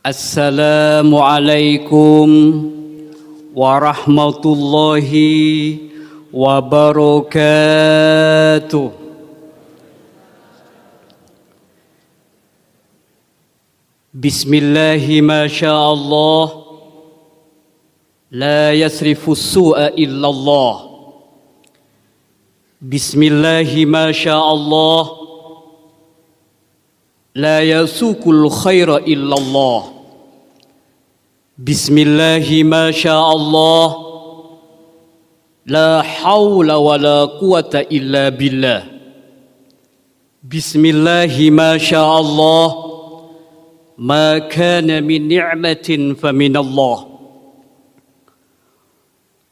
Assalamualaikum warahmatullahi wabarakatuh. Bismillahi masyaallah, la yasrifu su'a illallah. Bismillahi masyaallah, la yasukul khaira illallah. Bismillahi masyaallah, la hawla wa la quwata illa billah. Bismillahi masyaallah, ma kana min ni'matin faminallah.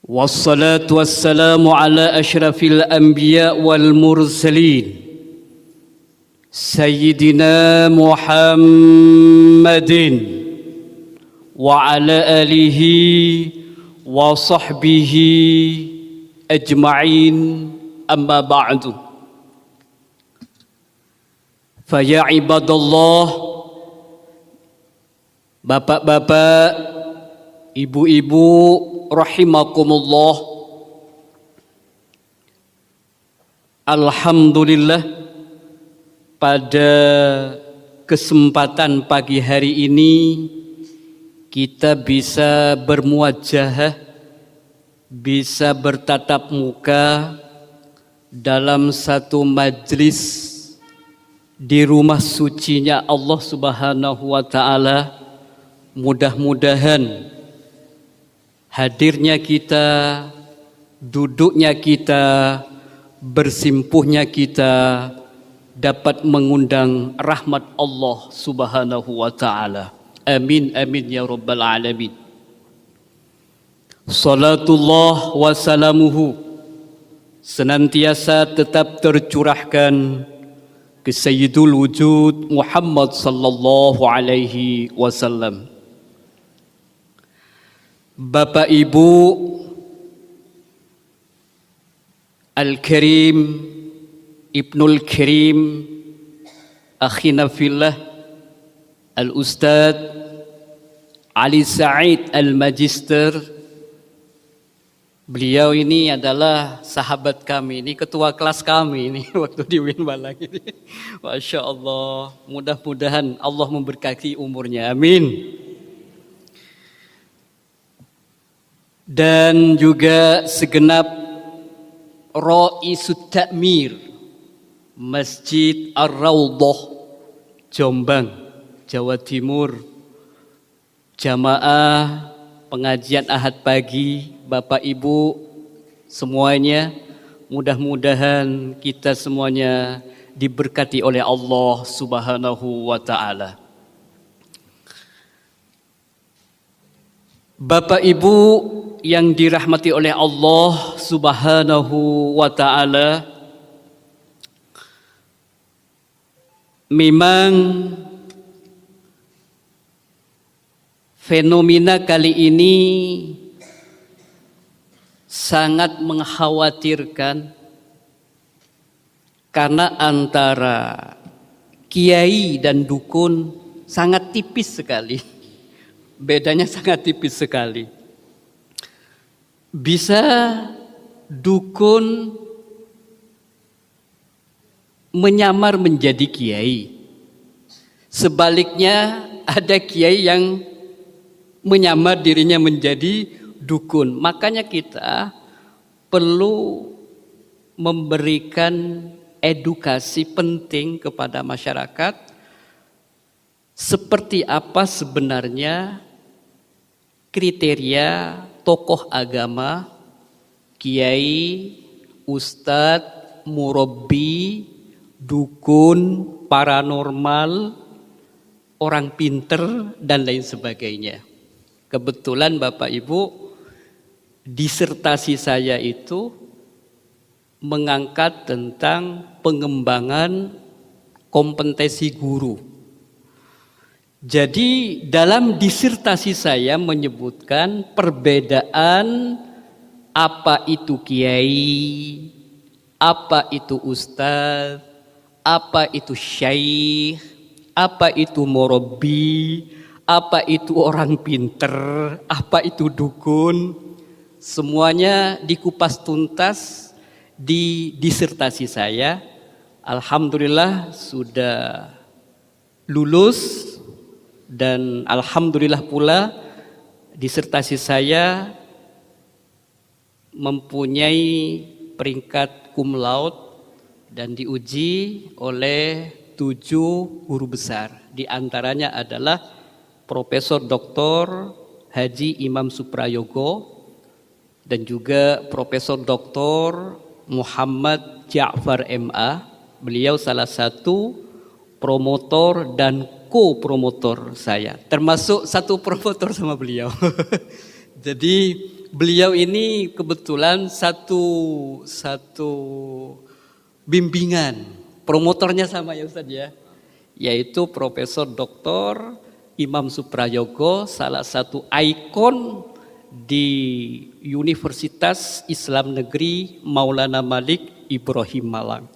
Wassalatu wassalamu ala ashrafil anbiya wal mursalin Sayyidina Muhammadin wa ala alihi wa sahbihi ajma'in, amma ba'du. Faya ibadallah, bapak-bapak, ibu-ibu rahimakumullah. Alhamdulillah, pada kesempatan pagi hari ini kita bisa bermuajahah, bisa bertatap muka dalam satu majlis di rumah sucinya Allah Subhanahu wa ta'ala. Mudah-mudahan hadirnya kita, duduknya kita, bersimpuhnya kita dapat mengundang rahmat Allah Subhanahu wa ta'ala. Amin amin ya rabbal alamin. Salatullah wa salamuhu senantiasa tetap tercurahkan ke Sayyidul Wujud Muhammad sallallahu alaihi wasallam. Bapak Ibu Al-Karim, Ibnul Karim, akhina fillah, Al-Ustadz Ali Said Al-Magister. Beliau ini adalah sahabat kami, ini ketua kelas kami ini waktu di Win Malang ini. Masya Allah, mudah-mudahan Allah memberkati umurnya, amin. Dan juga segenap Raisut Ta'mir Masjid Ar-Raudhah Jombang, Jawa Timur, jamaah pengajian Ahad pagi, Bapak Ibu semuanya, mudah-mudahan kita semuanya diberkati oleh Allah Subhanahu wa ta'ala. Bapak Ibu yang dirahmati oleh Allah Subhanahu wa ta'ala, memang fenomena kali ini sangat mengkhawatirkan karena antara kiai dan dukun sangat tipis sekali. Bedanya sangat tipis sekali. Bisa dukun menyamar menjadi kiai. Sebaliknya ada kiai yang menyamar dirinya menjadi dukun. Makanya kita perlu memberikan edukasi penting kepada masyarakat. Seperti apa sebenarnya kriteria tokoh agama, kiai, ustadz, murabbi, dukun, paranormal, orang pinter, dan lain sebagainya. Kebetulan Bapak Ibu, disertasi saya itu mengangkat tentang pengembangan kompetensi guru. Jadi dalam disertasi saya menyebutkan perbedaan apa itu kiai, apa itu ustadz, apa itu syaikh, apa itu murabbi, apa itu orang pinter, apa itu dukun, semuanya dikupas tuntas di disertasi saya. Alhamdulillah sudah lulus dan alhamdulillah pula disertasi saya mempunyai peringkat cum laude dan diuji oleh 7 guru besar. Di antaranya adalah Profesor Dr. Haji Imam Suprayogo dan juga Profesor Dr. Muhammad Ja'far MA. Beliau salah satu promotor dan co-promotor saya, termasuk satu promotor sama beliau. Jadi beliau ini kebetulan satu bimbingan, promotornya sama ya Ustaz ya, yaitu Profesor Dr. Imam Suprayogo, salah satu ikon di Universitas Islam Negeri Maulana Malik Ibrahim Malang.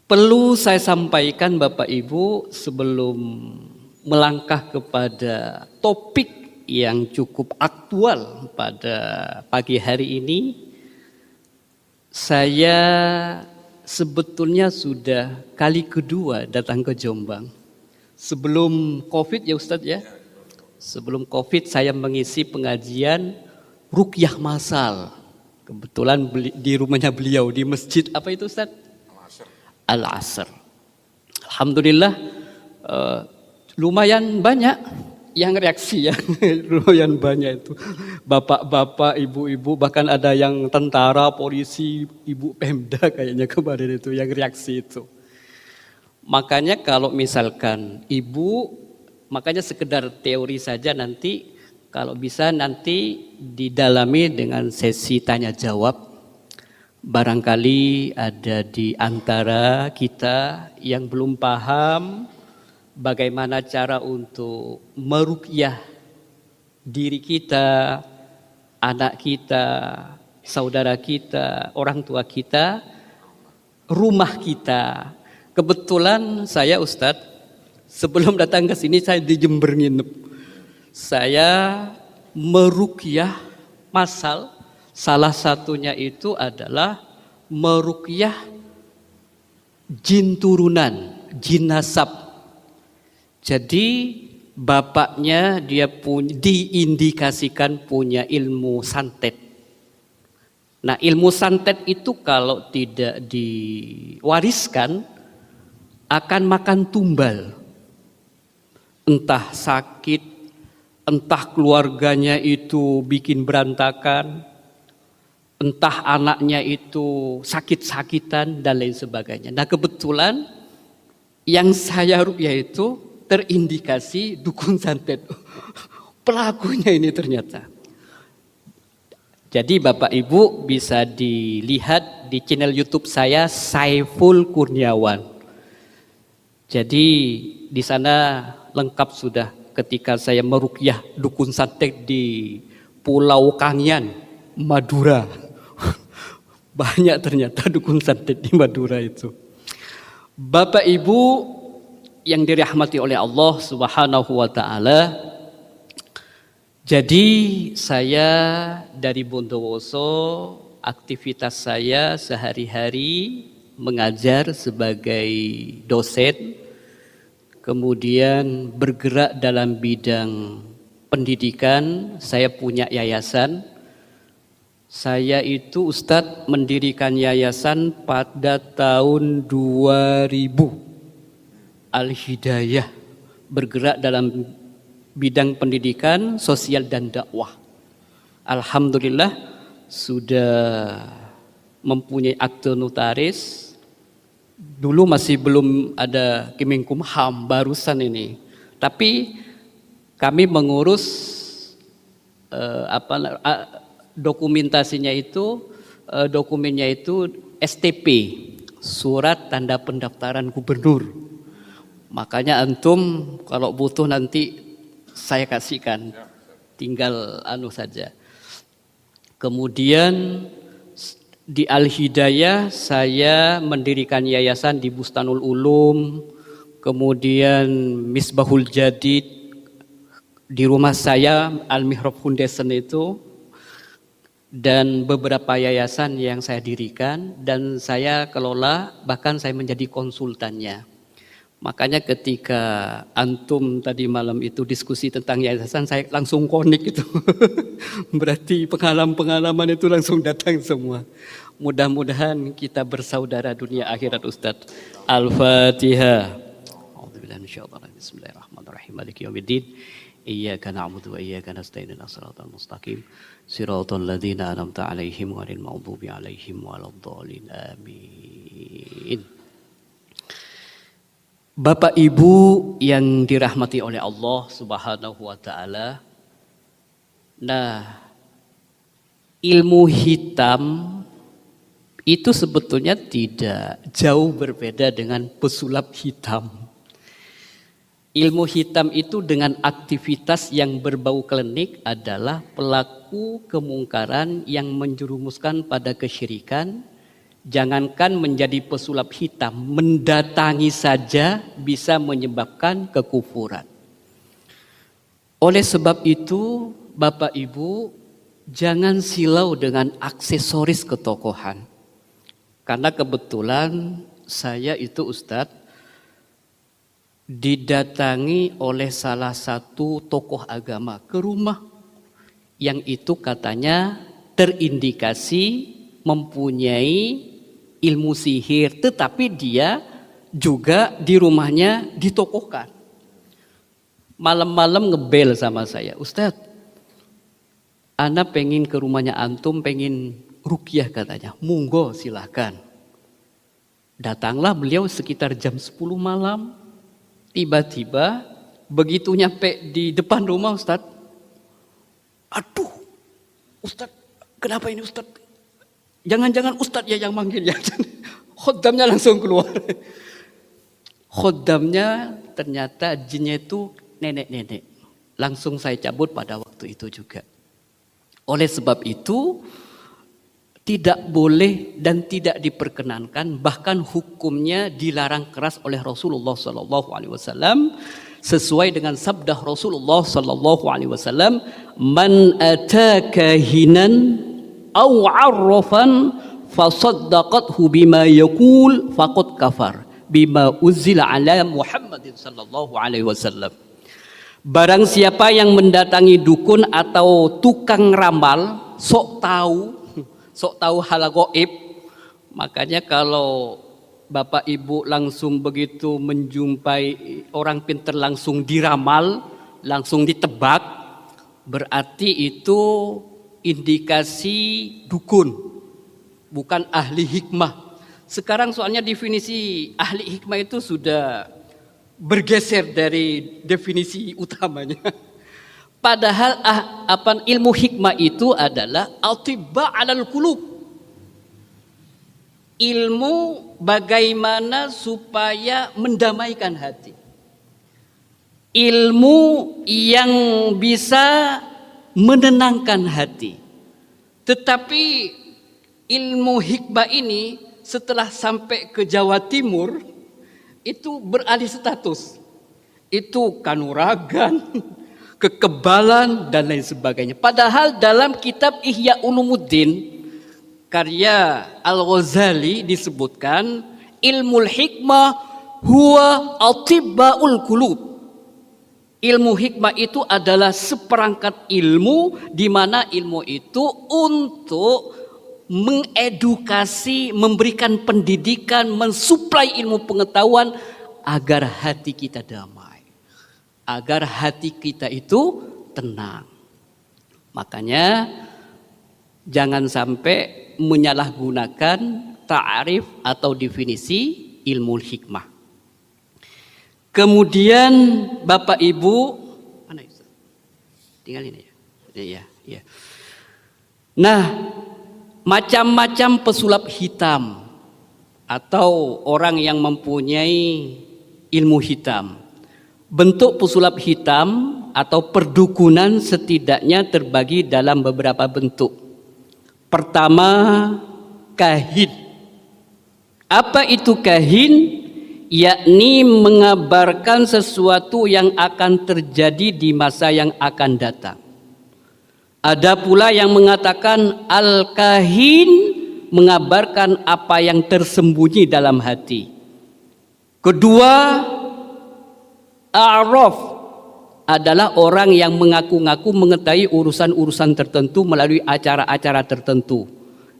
Perlu saya sampaikan Bapak Ibu sebelum melangkah kepada topik yang cukup aktual pada pagi hari ini, saya sebetulnya sudah kali kedua datang ke Jombang. Sebelum Covid ya Ustadz ya, sebelum Covid saya mengisi pengajian ruqyah masal. Kebetulan di rumahnya beliau di masjid apa itu Ustadz? Al-Asr. Alhamdulillah lumayan banyak yang reaksi ya, lumayan banyak itu. Bapak-bapak, ibu-ibu, bahkan ada yang tentara, polisi, ibu Pemda kayaknya kemarin itu yang reaksi itu. Makanya kalau misalkan ibu, makanya sekedar teori saja nanti, kalau bisa nanti didalami dengan sesi tanya jawab. Barangkali ada di antara kita yang belum paham bagaimana cara untuk meruqyah diri kita, anak kita, saudara kita, orang tua kita, rumah kita. Kebetulan saya Ustadz, sebelum datang ke sini saya di Jember nginep. Saya meruqyah masal. Salah satunya itu adalah meruqyah jin turunan, jin nasab. Jadi bapaknya dia diindikasikan punya ilmu santet. Nah, ilmu santet itu kalau tidak diwariskan akan makan tumbal. Entah sakit, entah keluarganya itu bikin berantakan, entah anaknya itu sakit-sakitan dan lain sebagainya. Nah kebetulan yang saya ruqyah itu terindikasi dukun santet. Pelakunya ini ternyata. Jadi Bapak Ibu bisa dilihat di channel YouTube saya Saiful Kurniawan. Jadi di sana lengkap sudah ketika saya meruqyah dukun santet di Pulau Kangian, Madura. Banyak ternyata dukun santet di Madura itu. Bapak Ibu yang dirahmati oleh Allah Subhanahu wa taala. Jadi saya dari Bondowoso, aktivitas saya sehari-hari mengajar sebagai dosen, kemudian bergerak dalam bidang pendidikan. Saya punya yayasan. Saya itu Ustadz mendirikan yayasan pada tahun 2000. Al-Hidayah, bergerak dalam bidang pendidikan, sosial dan dakwah. Alhamdulillah sudah mempunyai akte notaris. Dulu masih belum ada Kemenkumham, barusan ini. Tapi kami mengurus dokumentasinya itu, dokumennya itu STP, surat tanda pendaftaran gubernur. Makanya antum kalau butuh nanti saya kasihkan, tinggal saja. Kemudian di Al-Hidayah saya mendirikan yayasan di Bustanul Ulum, kemudian Misbahul Jadid di rumah saya, Al-Mihrab Foundation itu, dan beberapa yayasan yang saya dirikan dan saya kelola, bahkan saya menjadi konsultannya. Makanya ketika antum tadi malam itu diskusi tentang yayasan, saya langsung connect itu. Berarti pengalaman-pengalaman itu langsung datang semua. Mudah-mudahan kita bersaudara dunia akhirat, Ustadz. Al-Fatihah. Bismillahirrahmanirrahim. Maliki yaumiddin. Iyyaka na'budu wa iyyaka nasta'in. Shiratal mustaqim. Shiratal ladzina an'amta 'alaihim ghairil maghdubi 'alaihim waladdallin. Amin. Bapak Ibu yang dirahmati oleh Allah Subhanahu wa taala. Nah, ilmu hitam itu sebetulnya tidak jauh berbeda dengan pesulap hitam. Ilmu hitam itu dengan aktivitas yang berbau klinik adalah pelaku kemungkaran yang menjerumuskan pada kesyirikan. Jangankan menjadi pesulap hitam, mendatangi saja bisa menyebabkan kekufuran. Oleh sebab itu, Bapak Ibu, jangan silau dengan aksesoris ketokohan. Karena kebetulan saya itu Ustadz didatangi oleh salah satu tokoh agama ke rumah yang itu katanya terindikasi mempunyai ilmu sihir, tetapi dia juga di rumahnya ditokohkan. Malam-malam ngebel sama saya, Ustadz, ana pengen ke rumahnya antum, pengen ruqyah katanya. Monggo silahkan. Datanglah beliau sekitar jam 10 malam. Tiba-tiba begitu nyampe di depan rumah Ustadz, aduh Ustadz, kenapa ini Ustadz? Jangan-jangan Ustadz ya yang manggil ya. Khoddamnya langsung keluar. Khoddamnya ternyata jinnya itu nenek-nenek. Langsung saya cabut pada waktu itu juga. Oleh sebab itu tidak boleh dan tidak diperkenankan, bahkan hukumnya dilarang keras oleh Rasulullah SAW sesuai dengan sabda Rasulullah SAW, man ataka hinan aw 'arrafan fasaddaqathu bima yaqul faqad kafar bima uzila ala Muhammadin sallallahu alaihi wasallam. Barang siapa yang mendatangi dukun atau tukang ramal, sok tahu hal gaib, makanya kalau Bapak Ibu langsung begitu menjumpai orang pintar langsung diramal, langsung ditebak, berarti itu indikasi dukun, bukan ahli hikmah. Sekarang soalnya definisi ahli hikmah itu sudah bergeser dari definisi utamanya. Padahal ilmu hikmah itu adalah al-tibba 'alal qulub. Ilmu bagaimana supaya mendamaikan hati. Ilmu yang bisa menenangkan hati. Tetapi ilmu hikmah ini setelah sampai ke Jawa Timur itu beralih status. Itu kanuragan, kekebalan dan lain sebagainya. Padahal dalam kitab Ihya Ulumuddin karya Al-Ghazali disebutkan ilmu hikmah huwa atibbaul qulub. Ilmu hikmah itu adalah seperangkat ilmu di mana ilmu itu untuk mengedukasi, memberikan pendidikan, mensuplai ilmu pengetahuan agar hati kita damai, agar hati kita itu tenang. Makanya jangan sampai menyalahgunakan ta'arif atau definisi ilmu hikmah. Kemudian Bapak Ibu, mana itu? Tinggal ini ya. Ya. Nah, macam-macam pesulap hitam atau orang yang mempunyai ilmu hitam. Bentuk pesulap hitam atau perdukunan setidaknya terbagi dalam beberapa bentuk. Pertama, kahin. Apa itu kahin? yakni mengabarkan sesuatu yang akan terjadi di masa yang akan datang. Ada pula yang mengatakan al-kahin mengabarkan apa yang tersembunyi dalam hati. Kedua, a'raf adalah orang yang mengaku-ngaku mengetahui urusan-urusan tertentu melalui acara-acara tertentu.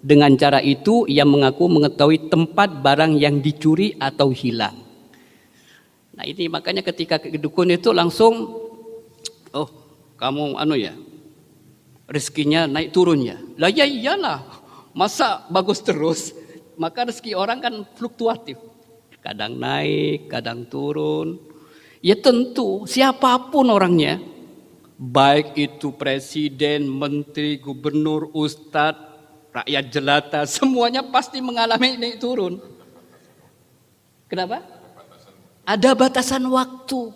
Dengan cara itu ia mengaku mengetahui tempat barang yang dicuri atau hilang. Nah ini makanya ketika ke dukun itu langsung, oh kamu rezekinya naik turun ya. Lah ya iyalah, masa bagus terus? Maka rezeki orang kan fluktuatif. Kadang naik, kadang turun. Ya tentu siapapun orangnya, baik itu presiden, menteri, gubernur, ustadz, rakyat jelata, semuanya pasti mengalami naik turun. Kenapa? Ada batasan waktu.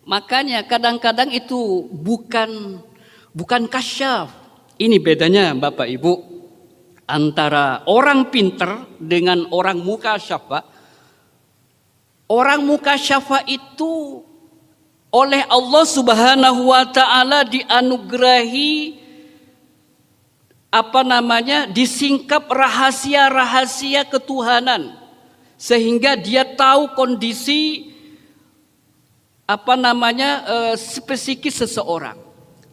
Makanya kadang-kadang itu bukan kasyaf. Ini bedanya Bapak Ibu antara orang pinter dengan orang mukasyafa. Orang mukasyafa itu oleh Allah Subhanahu wa taala dianugerahi disingkap rahasia-rahasia ketuhanan sehingga dia tahu kondisi psikis seseorang.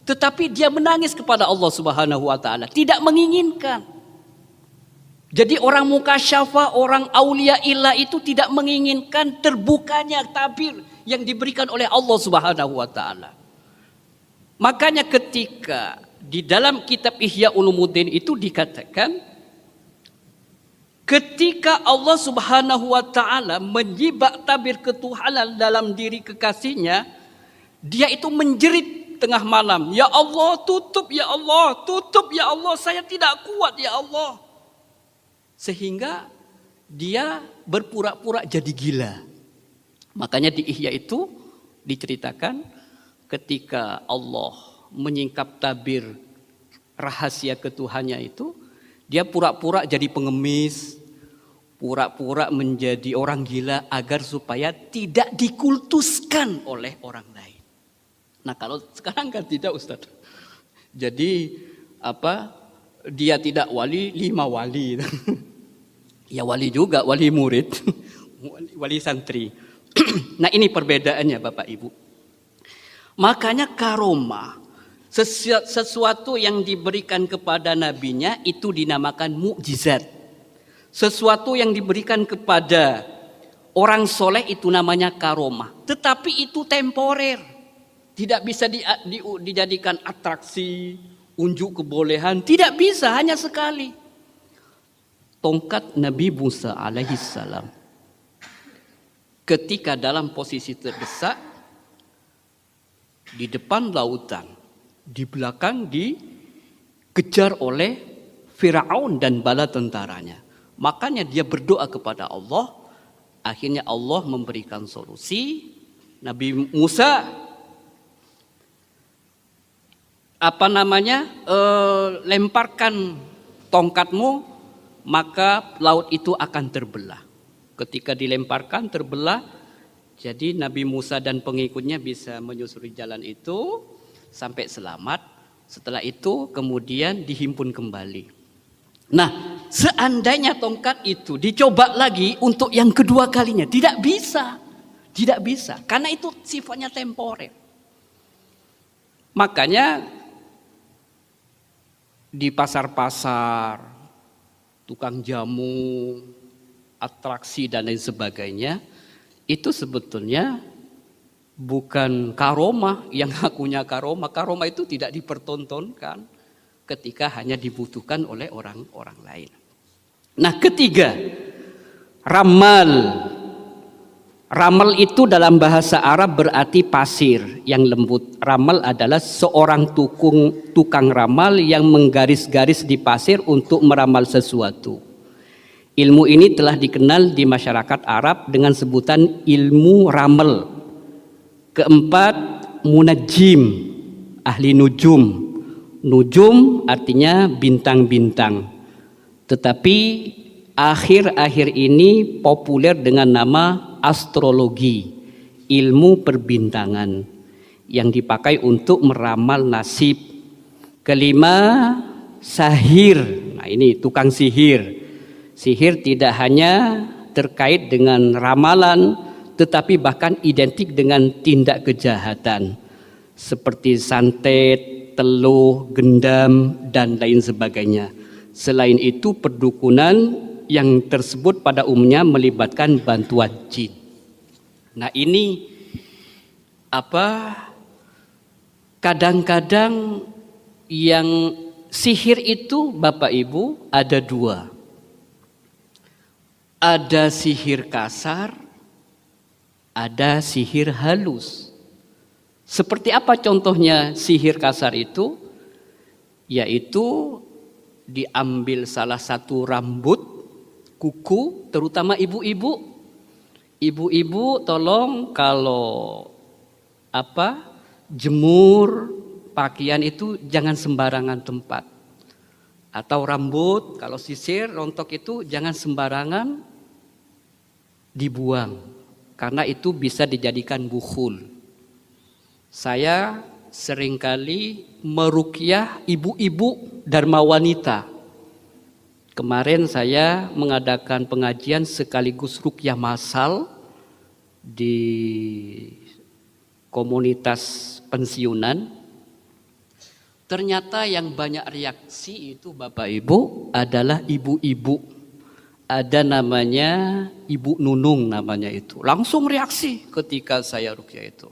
Tetapi dia menangis kepada Allah Subhanahu wa taala, tidak menginginkan. Jadi orang mukasyafa, orang aulia illah itu tidak menginginkan terbukanya tabir yang diberikan oleh Allah Subhanahu wa taala. Makanya ketika di dalam kitab Ihya Ulumuddin itu dikatakan ketika Allah Subhanahu wa taala menyibak tabir ketuhanan dalam diri kekasihnya, dia itu menjerit tengah malam, "Ya Allah, tutup ya Allah, tutup ya Allah, saya tidak kuat ya Allah." Sehingga dia berpura-pura jadi gila. Makanya di Ihya itu diceritakan ketika Allah menyingkap tabir rahasia ketuhannya itu, dia pura-pura jadi pengemis, pura-pura menjadi orang gila agar supaya tidak dikultuskan oleh orang lain. Nah kalau sekarang kan tidak Ustaz. Jadi dia tidak wali, 5 wali. Ya wali juga, wali murid, wali santri. Nah ini perbedaannya Bapak Ibu. Makanya karomah, sesuatu yang diberikan kepada nabinya itu dinamakan mukjizat. Sesuatu yang diberikan kepada orang soleh itu namanya karomah. Tetapi itu temporer, tidak bisa dijadikan atraksi, unjuk kebolehan, tidak bisa, hanya sekali. Tongkat Nabi Musa alaihissalam ketika dalam posisi terdesak di depan lautan, di belakang dikejar oleh Firaun dan bala tentaranya. Makanya dia berdoa kepada Allah, akhirnya Allah memberikan solusi. Nabi Musa lemparkan tongkatmu, maka laut itu akan terbelah. Ketika dilemparkan terbelah, jadi Nabi Musa dan pengikutnya bisa menyusuri jalan itu sampai selamat. Setelah itu kemudian dihimpun kembali. Nah, seandainya tongkat itu dicoba lagi untuk yang kedua kalinya, tidak bisa. Tidak bisa, karena itu sifatnya temporer. Makanya di pasar-pasar, tukang jamu, atraksi dan lain sebagainya, itu sebetulnya bukan karomah yang ngakunya karomah. Karomah itu tidak dipertontonkan ketika hanya dibutuhkan oleh orang-orang lain. Nah ketiga, ramal. Ramal itu dalam bahasa Arab berarti pasir yang lembut. Ramal adalah seorang tukang ramal yang menggaris-garis di pasir untuk meramal sesuatu. Ilmu ini telah dikenal di masyarakat Arab dengan sebutan ilmu ramal. Keempat, munajjim, ahli nujum. Nujum artinya bintang-bintang. Tetapi akhir-akhir ini populer dengan nama astrologi, ilmu perbintangan yang dipakai untuk meramal nasib. Kelima, sahir. Nah, ini tukang sihir. Sihir tidak hanya terkait dengan ramalan, tetapi bahkan identik dengan tindak kejahatan seperti santet, teluh, gendam, dan lain sebagainya. Selain itu, perdukunan yang tersebut pada umumnya melibatkan bantuan jin. Nah, ini kadang-kadang yang sihir itu Bapak Ibu ada dua. Ada sihir kasar, ada sihir halus. Seperti apa contohnya sihir kasar itu? Yaitu diambil salah satu rambut, kuku, terutama ibu-ibu. Ibu-ibu tolong kalau jemur pakaian itu jangan sembarangan tempat. Atau rambut, kalau sisir, rontok itu jangan sembarangan dibuang. Karena itu bisa dijadikan bukhul. Saya seringkali meruqyah ibu-ibu dharma wanita. Kemarin saya mengadakan pengajian sekaligus ruqyah massal di komunitas pensiunan. Ternyata yang banyak reaksi itu Bapak Ibu adalah ibu-ibu. Ada namanya Ibu Nunung namanya itu. Langsung reaksi ketika saya ruqyah itu.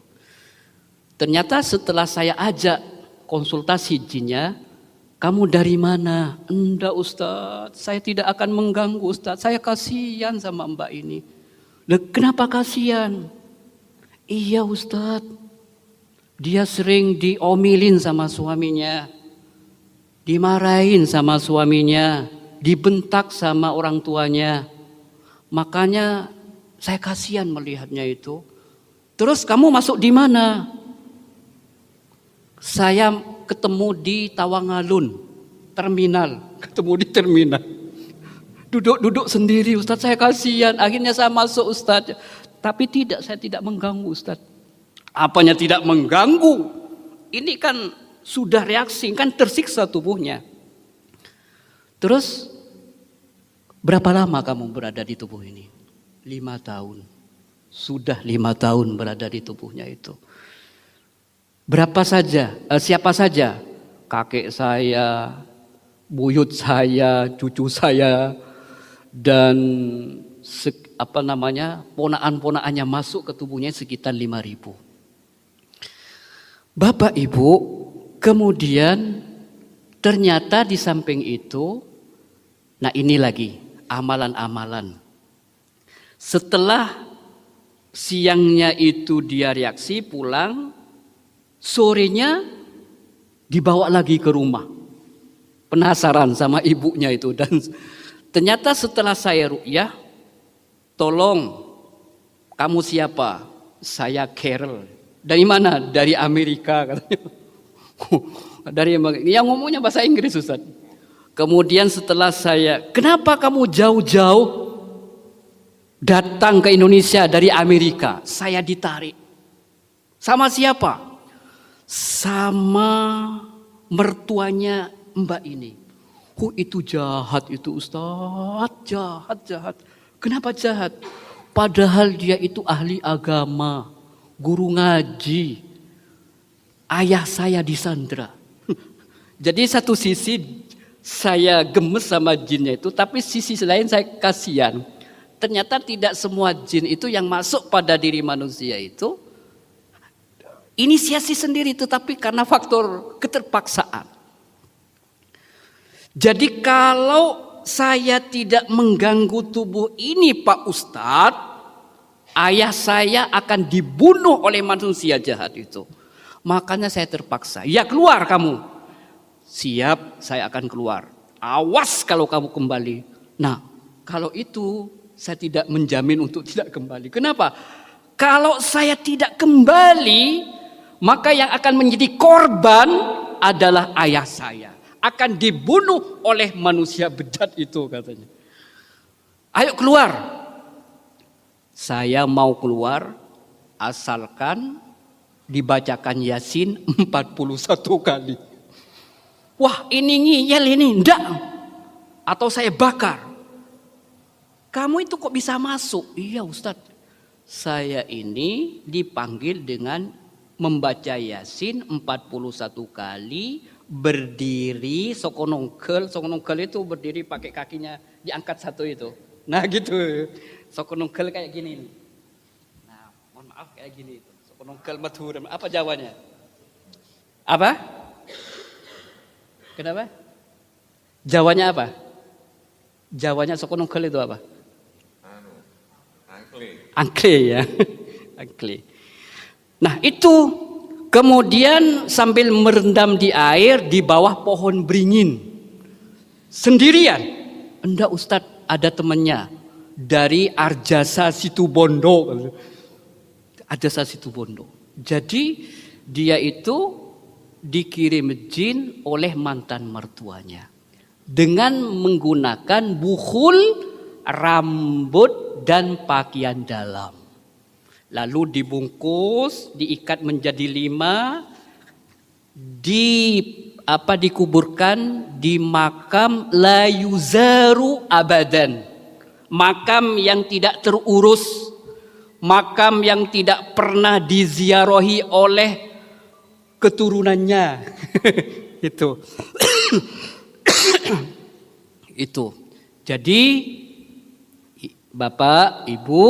Ternyata setelah saya ajak konsultasi jinnya, kamu dari mana? Enggak Ustadz, saya tidak akan mengganggu Ustadz. Saya kasihan sama Mbak ini. Loh, kenapa kasihan? Iya Ustadz. Dia sering diomelin sama suaminya, dimarahin sama suaminya, dibentak sama orang tuanya. Makanya saya kasihan melihatnya itu. Terus kamu masuk di mana? Saya ketemu di Tawangalun, terminal. Ketemu di terminal. Duduk-duduk sendiri Ustadz, saya kasihan. Akhirnya saya masuk Ustadz. Tapi saya tidak mengganggu Ustadz. Apanya tidak mengganggu? Ini kan sudah reaksi, kan tersiksa tubuhnya. Terus berapa lama kamu berada di tubuh ini? 5 tahun. Sudah 5 tahun berada di tubuhnya itu. Siapa saja? Kakek saya, buyut saya, cucu saya, dan ponaan-ponaannya masuk ke tubuhnya sekitar 5.000. Bapak Ibu, kemudian ternyata di samping itu, nah ini lagi amalan-amalan. Setelah siangnya itu dia reaksi pulang, sorenya dibawa lagi ke rumah. Penasaran sama ibunya itu, dan ternyata setelah saya ruqyah, tolong kamu siapa? Saya Carol. Dari mana? Dari Amerika katanya. Dari yang ngomongnya bahasa Inggris Ustaz. Kemudian setelah kenapa kamu jauh-jauh datang ke Indonesia dari Amerika? Saya ditarik. Sama siapa? Sama mertuanya Mbak ini. Itu jahat itu Ustaz, jahat. Kenapa jahat? Padahal dia itu ahli agama, guru ngaji. Ayah saya disandra. Jadi satu sisi saya gemes sama jinnya itu, tapi sisi lain saya kasihan. Ternyata tidak semua jin itu yang masuk pada diri manusia itu inisiasi sendiri, tetapi karena faktor keterpaksaan. Jadi kalau saya tidak mengganggu tubuh ini Pak Ustadz, ayah saya akan dibunuh oleh manusia jahat itu. Makanya saya terpaksa. Ya keluar kamu. Siap, saya akan keluar. Awas kalau kamu kembali. Nah, kalau itu saya tidak menjamin untuk tidak kembali. Kenapa? Kalau saya tidak kembali, maka yang akan menjadi korban adalah ayah saya. Akan dibunuh oleh manusia bejat itu katanya. Ayo keluar. Saya mau keluar asalkan dibacakan Yasin 41 kali. Wah, ini ngiyel ini, enggak. Atau saya bakar. Kamu itu kok bisa masuk? Iya Ustadz, saya ini dipanggil dengan membaca Yasin 41 kali, berdiri sokonongkel. Sokonongkel itu berdiri pakai kakinya diangkat satu itu. Nah gitu, sokonongkel kayak gini. Nah, mohon maaf kayak gini itu. Sokonongkel madhur. Apa jawabannya? Apa? Kenapa? Jawabannya apa? Jawabannya sokonongkel itu apa? Angkle ya. Angkle. Nah itu kemudian sambil merendam di air di bawah pohon beringin. Sendirian. Enggak Ustadz, ada temannya. Dari Arjasa Situbondo. Arjasa Situbondo. Jadi dia itu dikirim jin oleh mantan mertuanya. Dengan menggunakan bukhul, rambut, dan pakaian dalam. Lalu dibungkus, diikat menjadi 5, dikuburkan di makam la yuzaru abadan. Makam yang tidak terurus, makam yang tidak pernah diziarahi oleh keturunannya. Itu. Itu. Jadi Bapak, Ibu,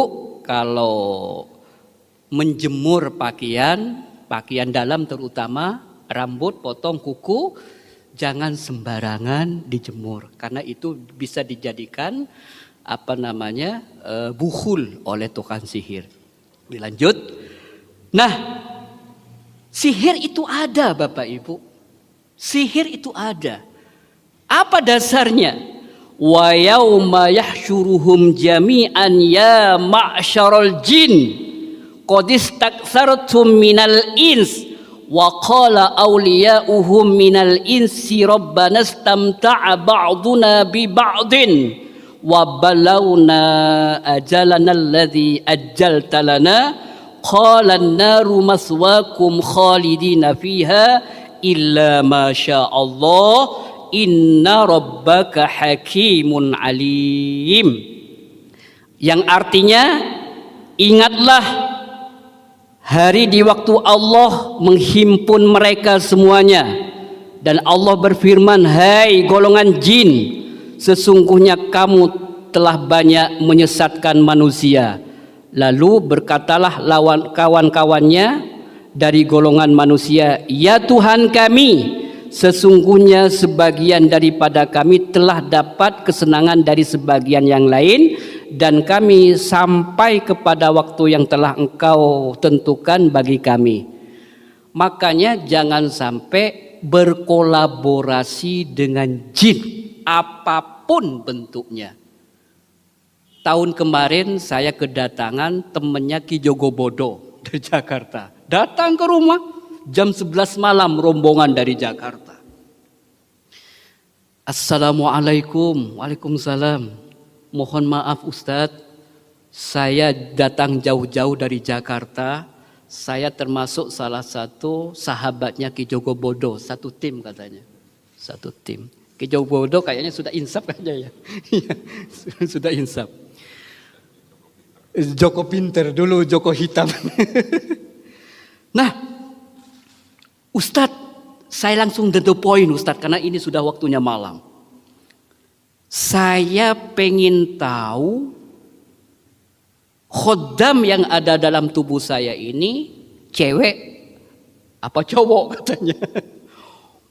kalau menjemur pakaian dalam terutama, rambut, potong kuku, jangan sembarangan dijemur. Karena itu bisa dijadikan bukhul oleh tukang sihir. Dilanjut. Nah, sihir itu ada Bapak Ibu. Sihir itu ada. Apa dasarnya? Wa yauma yahsyuruhum jami'an ya ma'syaral jin qad istakthartum minal ins wa qala awliya'uhum minal insi rabbana istamta'a ba'duna bi ba'din wa balawna ajalana alladhi ajjalta lana qala an-naru maswaakum khalidina fiha illa ma syaa Allah inna rabbaka hakimun alim. Yang artinya, ingatlah hari di waktu Allah menghimpun mereka semuanya. Dan Allah berfirman, hai golongan jin, sesungguhnya kamu telah banyak menyesatkan manusia. Lalu berkatalah lawan kawan-kawannya dari golongan manusia, ya Tuhan kami, sesungguhnya sebagian daripada kami telah dapat kesenangan dari sebagian yang lain, dan kami sampai kepada waktu yang telah Engkau tentukan bagi kami. Makanya jangan sampai berkolaborasi dengan jin apapun bentuknya. Tahun kemarin saya kedatangan temannya Ki Jogobodo dari Jakarta. Datang ke rumah jam 11 malam rombongan dari Jakarta. Assalamualaikum. Waalaikumsalam. Mohon maaf Ustadz, saya datang jauh-jauh dari Jakarta. Saya termasuk salah satu sahabatnya Ki Jogobodo. Satu tim katanya. Satu tim. Ki Jogobodo kayaknya sudah insaf kayaknya ya. Sudah insaf. Joko pinter dulu, Joko hitam. Nah, Ustadz, saya langsung to the point Ustadz, karena ini sudah waktunya malam. Saya pengen tahu khoddam yang ada dalam tubuh saya ini cewek apa cowok katanya.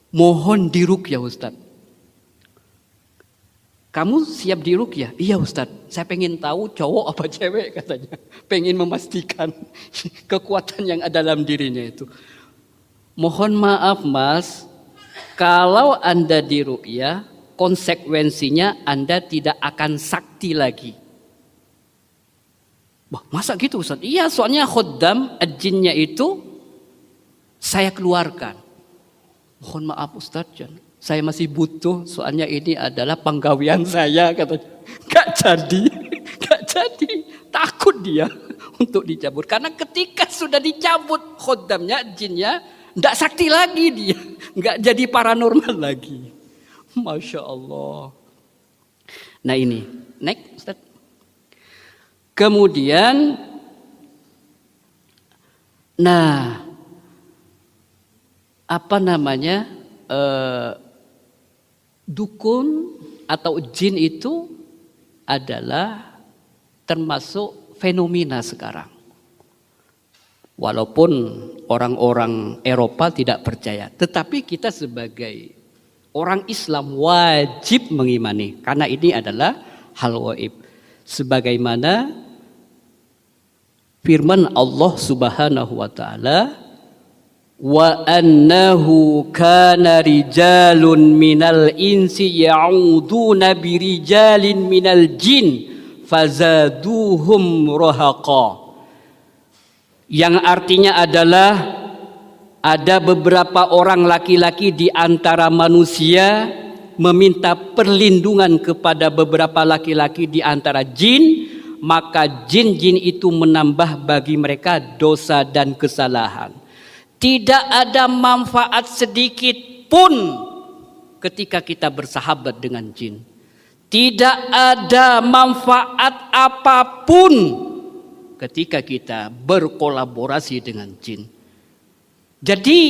Mohon diruqyah Ustadz. Kamu siap diruqyah? Iya Ustadz, saya pengen tahu cowok apa cewek katanya. Pengen memastikan kekuatan yang ada dalam dirinya itu. Mohon maaf Mas, kalau Anda diruqyah, konsekuensinya Anda tidak akan sakti lagi. Wah, masa gitu Ustaz? Iya, soalnya khoddam jinnya itu saya keluarkan. Mohon maaf Ustaz, saya masih butuh, soalnya ini adalah penggawean saya katanya. Gak jadi, takut dia untuk dicabut. Karena ketika sudah dicabut khodamnya, jinnya, tidak sakti lagi dia. Nggak jadi paranormal lagi. Masya Allah. Nah ini, next Ustaz. Kemudian, nah, apa namanya, dukun atau jin itu adalah termasuk fenomena sekarang. Walaupun orang-orang Eropa tidak percaya, tetapi kita sebagai orang Islam wajib mengimani, karena ini adalah hal gaib. Sebagaimana firman Allah Subhanahu wa taala, wa annahu kana rijalun minal insi ya'uduna birijalin minal jin fazaduhum rahaqa. Yang artinya adalah ada beberapa orang laki-laki di antara manusia meminta perlindungan kepada beberapa laki-laki di antara jin, maka jin-jin itu menambah bagi mereka dosa dan kesalahan. Tidak ada manfaat sedikit pun ketika kita bersahabat dengan jin. Tidak ada manfaat apapun ketika kita berkolaborasi dengan jin. Jadi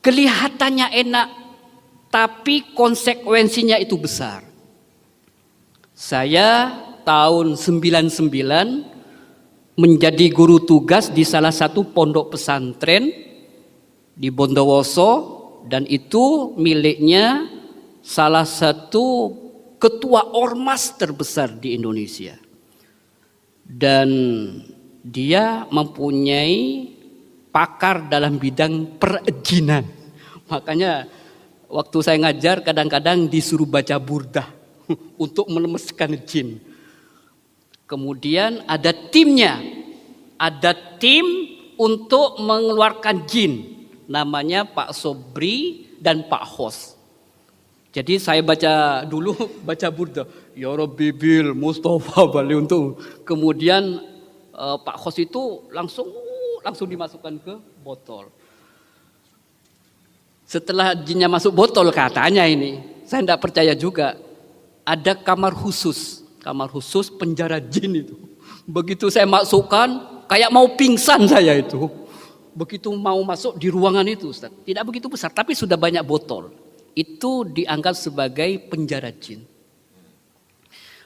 kelihatannya enak, tapi konsekuensinya itu besar. Saya tahun 99 menjadi guru tugas di salah satu pondok pesantren di Bondowoso, dan itu miliknya salah satu ketua ormas terbesar di Indonesia. Dan dia mempunyai pakar dalam bidang perizinan. Makanya waktu saya ngajar kadang-kadang disuruh baca burdah untuk melemeskan jin. Kemudian ada timnya, ada tim untuk mengeluarkan jin, namanya Pak Sobri dan Pak Hos. Jadi saya baca dulu, baca burdah, ya Rabbi bil Mustafa Bali untuk. Kemudian Pak Hos itu langsung dimasukkan ke botol. Setelah jinnya masuk botol, katanya ini, saya tidak percaya juga, ada kamar khusus penjara jin itu. Begitu saya masukkan, kayak mau pingsan saya itu. Begitu mau masuk di ruangan itu, Ustaz, tidak begitu besar, tapi sudah banyak botol. Itu dianggap sebagai penjara jin.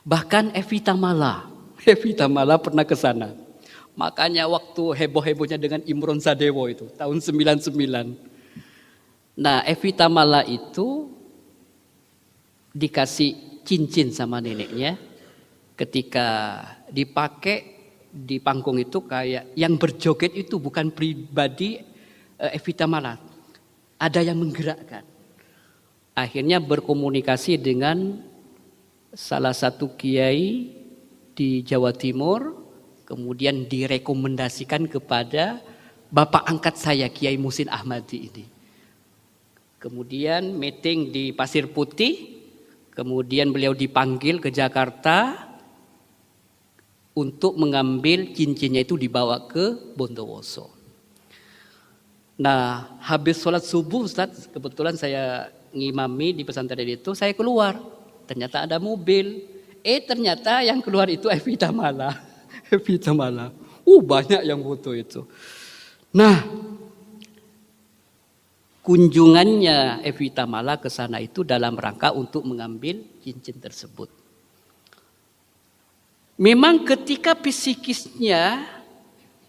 Bahkan Evita Mala pernah ke sana. Makanya waktu heboh-hebohnya dengan Imron Sadewo itu tahun 99. Nah, Evita Mala itu dikasih cincin sama neneknya. Ketika dipakai di panggung itu, kayak yang berjoget itu bukan pribadi Evita Mala. Ada yang menggerakkan. Akhirnya berkomunikasi dengan salah satu kiai di Jawa Timur, kemudian direkomendasikan kepada bapak angkat saya, Kiai Muhsin Ahmadi ini. Kemudian meeting di Pasir Putih, kemudian beliau dipanggil ke Jakarta untuk mengambil cincinnya, itu dibawa ke Bondowoso. Nah, habis sholat subuh, Ustaz, kebetulan saya ngimami di pesantren itu, saya keluar, ternyata ada mobil, ternyata yang keluar itu Evita Mala. Banyak yang foto itu. Nah, kunjungannya Evita Mala ke sana itu dalam rangka untuk mengambil cincin tersebut. Memang ketika psikisnya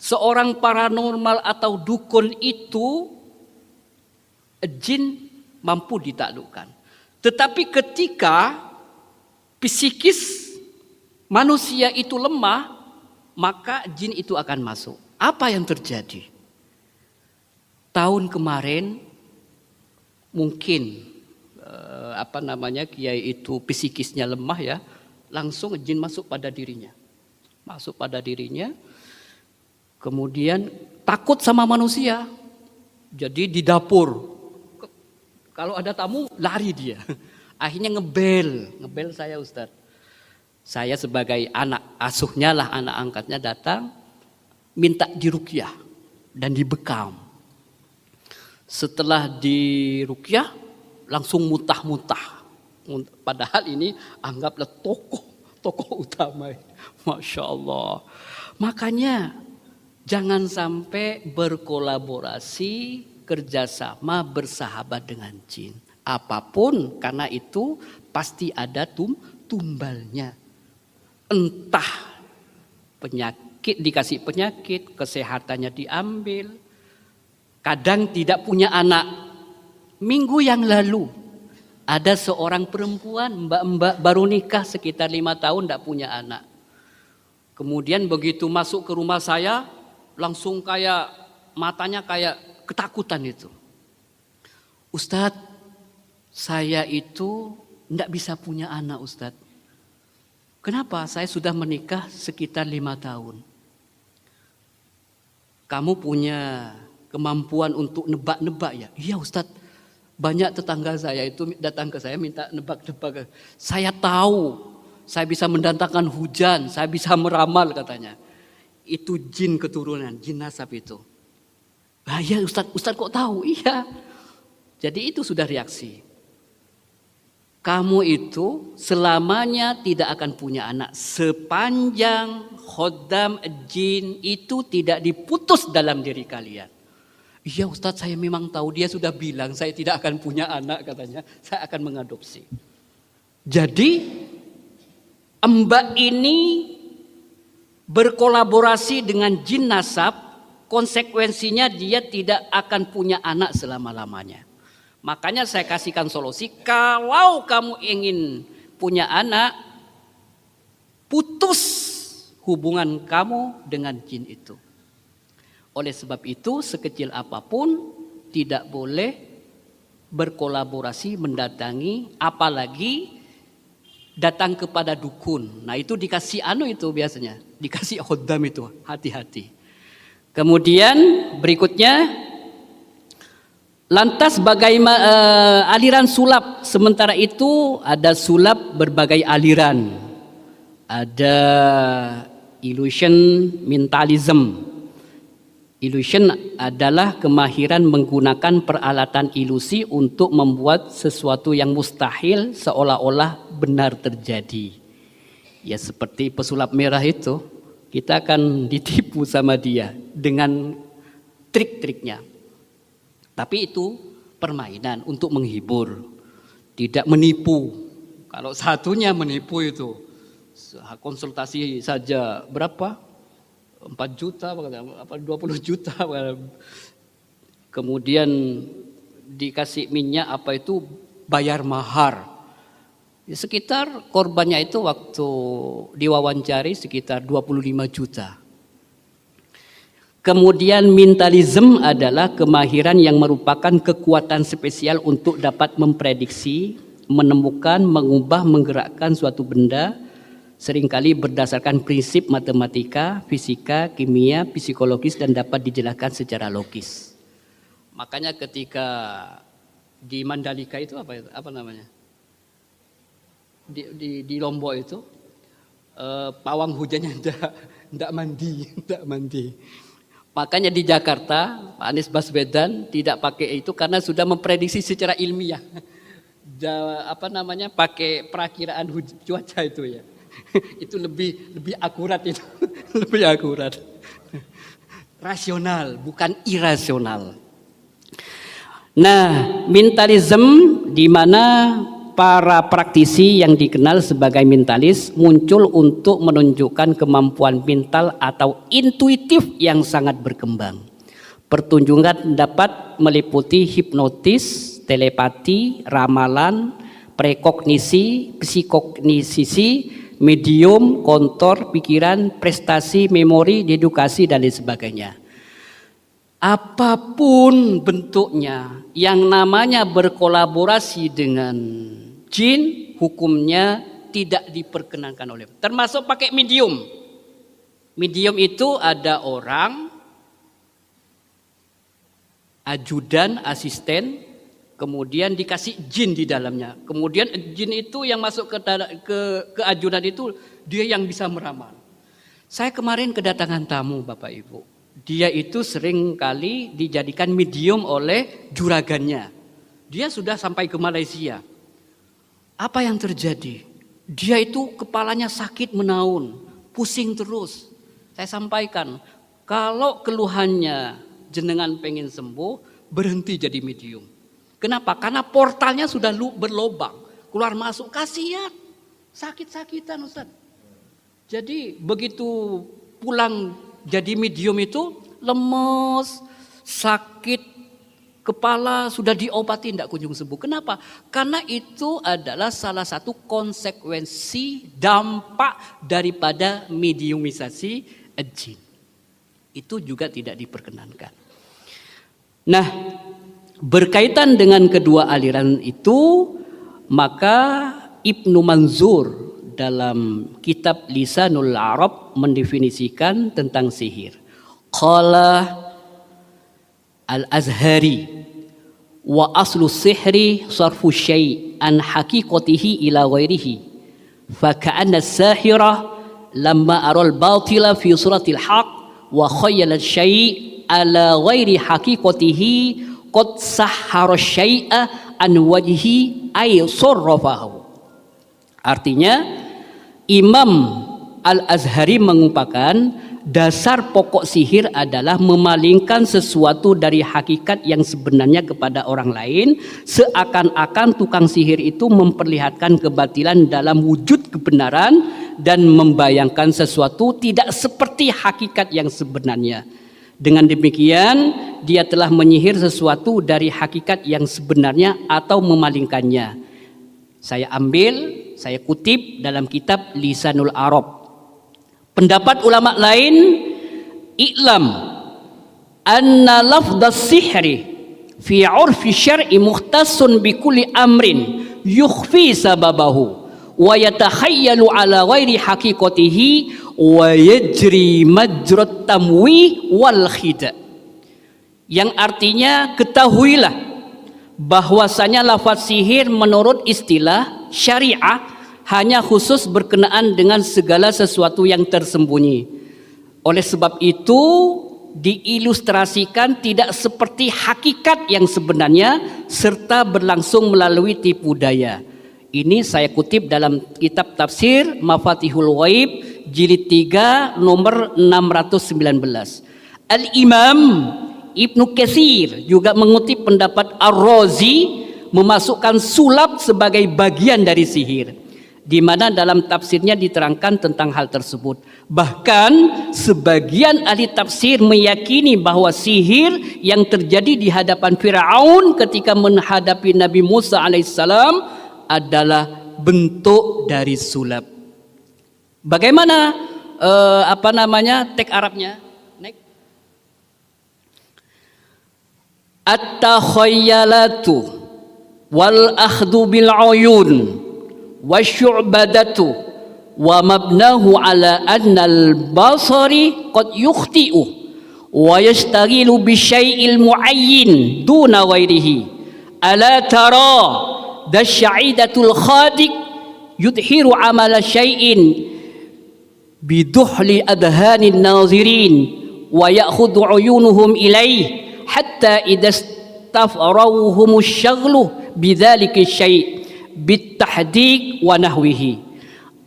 seorang paranormal atau dukun itu, jin mampu ditaklukkan. Tetapi ketika psikis manusia itu lemah, maka jin itu akan masuk. Apa yang terjadi? Tahun kemarin mungkin kiai itu psikisnya lemah ya, langsung jin masuk pada dirinya. Kemudian takut sama manusia. Jadi di dapur, kalau ada tamu lari dia. Akhirnya ngebel saya, Ustaz. Saya sebagai anak asuhnya lah, anak angkatnya datang, minta diruqyah dan dibekam. Setelah diruqyah langsung muntah-muntah. Padahal ini anggaplah tokoh utama. Masya Allah. Makanya jangan sampai berkolaborasi, kerjasama, bersahabat dengan jin. Apapun, karena itu pasti ada tumbalnya. Entah penyakit, dikasih penyakit, kesehatannya diambil. Kadang tidak punya anak. Minggu yang lalu ada seorang perempuan, mbak-mbak baru nikah sekitar 5 tahun, tidak punya anak. Kemudian begitu masuk ke rumah saya, langsung kayak matanya kayak ketakutan itu. Ustadz, saya itu tidak bisa punya anak, Ustadz. Kenapa? Saya sudah menikah sekitar 5 tahun. Kamu punya kemampuan untuk nebak-nebak ya? Iya Ustadz, banyak tetangga saya itu datang ke saya minta nebak-nebak. Saya tahu, saya bisa mendatangkan hujan, saya bisa meramal katanya. Itu jin keturunan, jin nasab itu. Ah, iya Ustadz kok tahu? Iya. Jadi itu sudah reaksi. Kamu itu selamanya tidak akan punya anak sepanjang khodam jin itu tidak diputus dalam diri kalian. Iya Ustadz, saya memang tahu, dia sudah bilang saya tidak akan punya anak katanya, saya akan mengadopsi. Jadi mbak ini berkolaborasi dengan jin nasab, konsekuensinya dia tidak akan punya anak selama-lamanya. Makanya saya kasihkan solusi, kalau kamu ingin punya anak, putus hubungan kamu dengan jin itu. Oleh sebab itu, sekecil apapun tidak boleh berkolaborasi, mendatangi, apalagi datang kepada dukun. Nah itu dikasih itu biasanya, dikasih khodam itu, hati-hati. Kemudian berikutnya, lantas bagaimana aliran sulap? Sementara itu ada sulap berbagai aliran. Ada illusion mentalism. Illusion adalah kemahiran menggunakan peralatan ilusi untuk membuat sesuatu yang mustahil seolah-olah benar terjadi. Ya seperti pesulap merah itu, kita akan ditipu sama dia dengan trik-triknya. Tapi itu permainan untuk menghibur, tidak menipu. Kalau satunya menipu itu, konsultasi saja berapa? 4 juta, 20 juta. Kemudian dikasih minyak apa itu, bayar mahar. Sekitar korbannya itu waktu diwawancari sekitar 25 juta. Kemudian mentalism adalah kemahiran yang merupakan kekuatan spesial untuk dapat memprediksi, menemukan, mengubah, menggerakkan suatu benda, seringkali berdasarkan prinsip matematika, fisika, kimia, psikologis dan dapat dijelaskan secara logis. Makanya ketika di Mandalika itu apa namanya? Di Lombok itu pawang hujannya tidak mandi. Makanya di Jakarta Pak Anies Baswedan tidak pakai itu karena sudah memprediksi secara ilmiah. Pakai perakiraan cuaca itu ya. Itu lebih akurat itu. Lebih akurat. Rasional, bukan irasional. Nah, mentalism di mana para praktisi yang dikenal sebagai mentalis muncul untuk menunjukkan kemampuan mental atau intuitif yang sangat berkembang. Pertunjukan dapat meliputi hipnotis, telepati, ramalan, prekognisi, psikognisisi, medium, kontor, pikiran, prestasi, memori, dedukasi, dan lain sebagainya. Apapun bentuknya yang namanya berkolaborasi dengan jin, hukumnya tidak diperkenankan oleh, termasuk pakai medium. Medium itu ada orang, ajudan, asisten, kemudian dikasih jin di dalamnya. Kemudian jin itu yang masuk ke ajudan itu dia yang bisa meramal. Saya kemarin kedatangan tamu Bapak Ibu. Dia itu sering kali dijadikan medium oleh juragannya. Dia sudah sampai ke Malaysia. Apa yang terjadi? Dia itu kepalanya sakit menaun, pusing terus. Saya sampaikan, kalau keluhannya jenengan pengen sembuh, berhenti jadi medium. Kenapa? Karena portalnya sudah berlobang, keluar masuk, kasihan, sakit-sakitan Ustaz. Jadi begitu pulang jadi medium itu lemes, sakit, kepala sudah diobati tidak kunjung sembuh. Kenapa? Karena itu adalah salah satu konsekuensi dampak daripada mediumisasi jin. Itu juga tidak diperkenankan. Nah, berkaitan dengan kedua aliran itu, maka Ibnu Manzur dalam kitab Lisanul Arab mendefinisikan tentang sihir. Qala Al-Azhari wa aslu sihri sarfu syai' an haqiqatihi ila ghairihi fa ka'anna as-sahira lamma aral batila fi suratil haqq wa khayyala syai' ala ghairi haqiqatihi qad sahhara syai'a an wajhi ay sarrafahu. Artinya Imam Al-Azhari mengungkapkan dasar pokok sihir adalah memalingkan sesuatu dari hakikat yang sebenarnya kepada orang lain, seakan-akan tukang sihir itu memperlihatkan kebatilan dalam wujud kebenaran dan membayangkan sesuatu tidak seperti hakikat yang sebenarnya. Dengan demikian dia telah menyihir sesuatu dari hakikat yang sebenarnya atau memalingkannya. Saya kutip dalam kitab Lisanul Arab. Pendapat ulama lain, i'lam anna lafdhas sihri fi 'urfi syar'i mukhtassun bi kulli amrin yukhfi sababahu wa yatakhayyalu ala ghairi haqiqatihi wa yajri majrat tamwi wal khida. Yang artinya ketahuilah bahwasanya lafaz sihir menurut istilah syariah hanya khusus berkenaan dengan segala sesuatu yang tersembunyi. Oleh sebab itu diilustrasikan tidak seperti hakikat yang sebenarnya serta berlangsung melalui tipu daya. Ini saya kutip dalam kitab tafsir Mafatihul Ghaib jilid 3 nomor 619. Al-Imam Ibnu Katsir juga mengutip pendapat Ar-Razi memasukkan sulap sebagai bagian dari sihir, di mana dalam tafsirnya diterangkan tentang hal tersebut. Bahkan sebagian ahli tafsir meyakini bahwa sihir yang terjadi di hadapan Firaun ketika menghadapi Nabi Musa alaihissalam adalah bentuk dari sulap. Bagaimana teks Arabnya? At-takhayyalatu wal akhdhu bil uyun wasyu'badatu wa mabnahu ala annal basari qad yukhti'u wa yastaghilu bi syai'il mu'ayyin duna ghairihi ala tara dasya'idatul khadiq yudhiru amala syai'in biduhli adhanin nazirin wa ya'khudhu uyunuhum ilaih hatta idastafrawhum asyaghlu bidzalika syai' bitahdiq wa nahwihi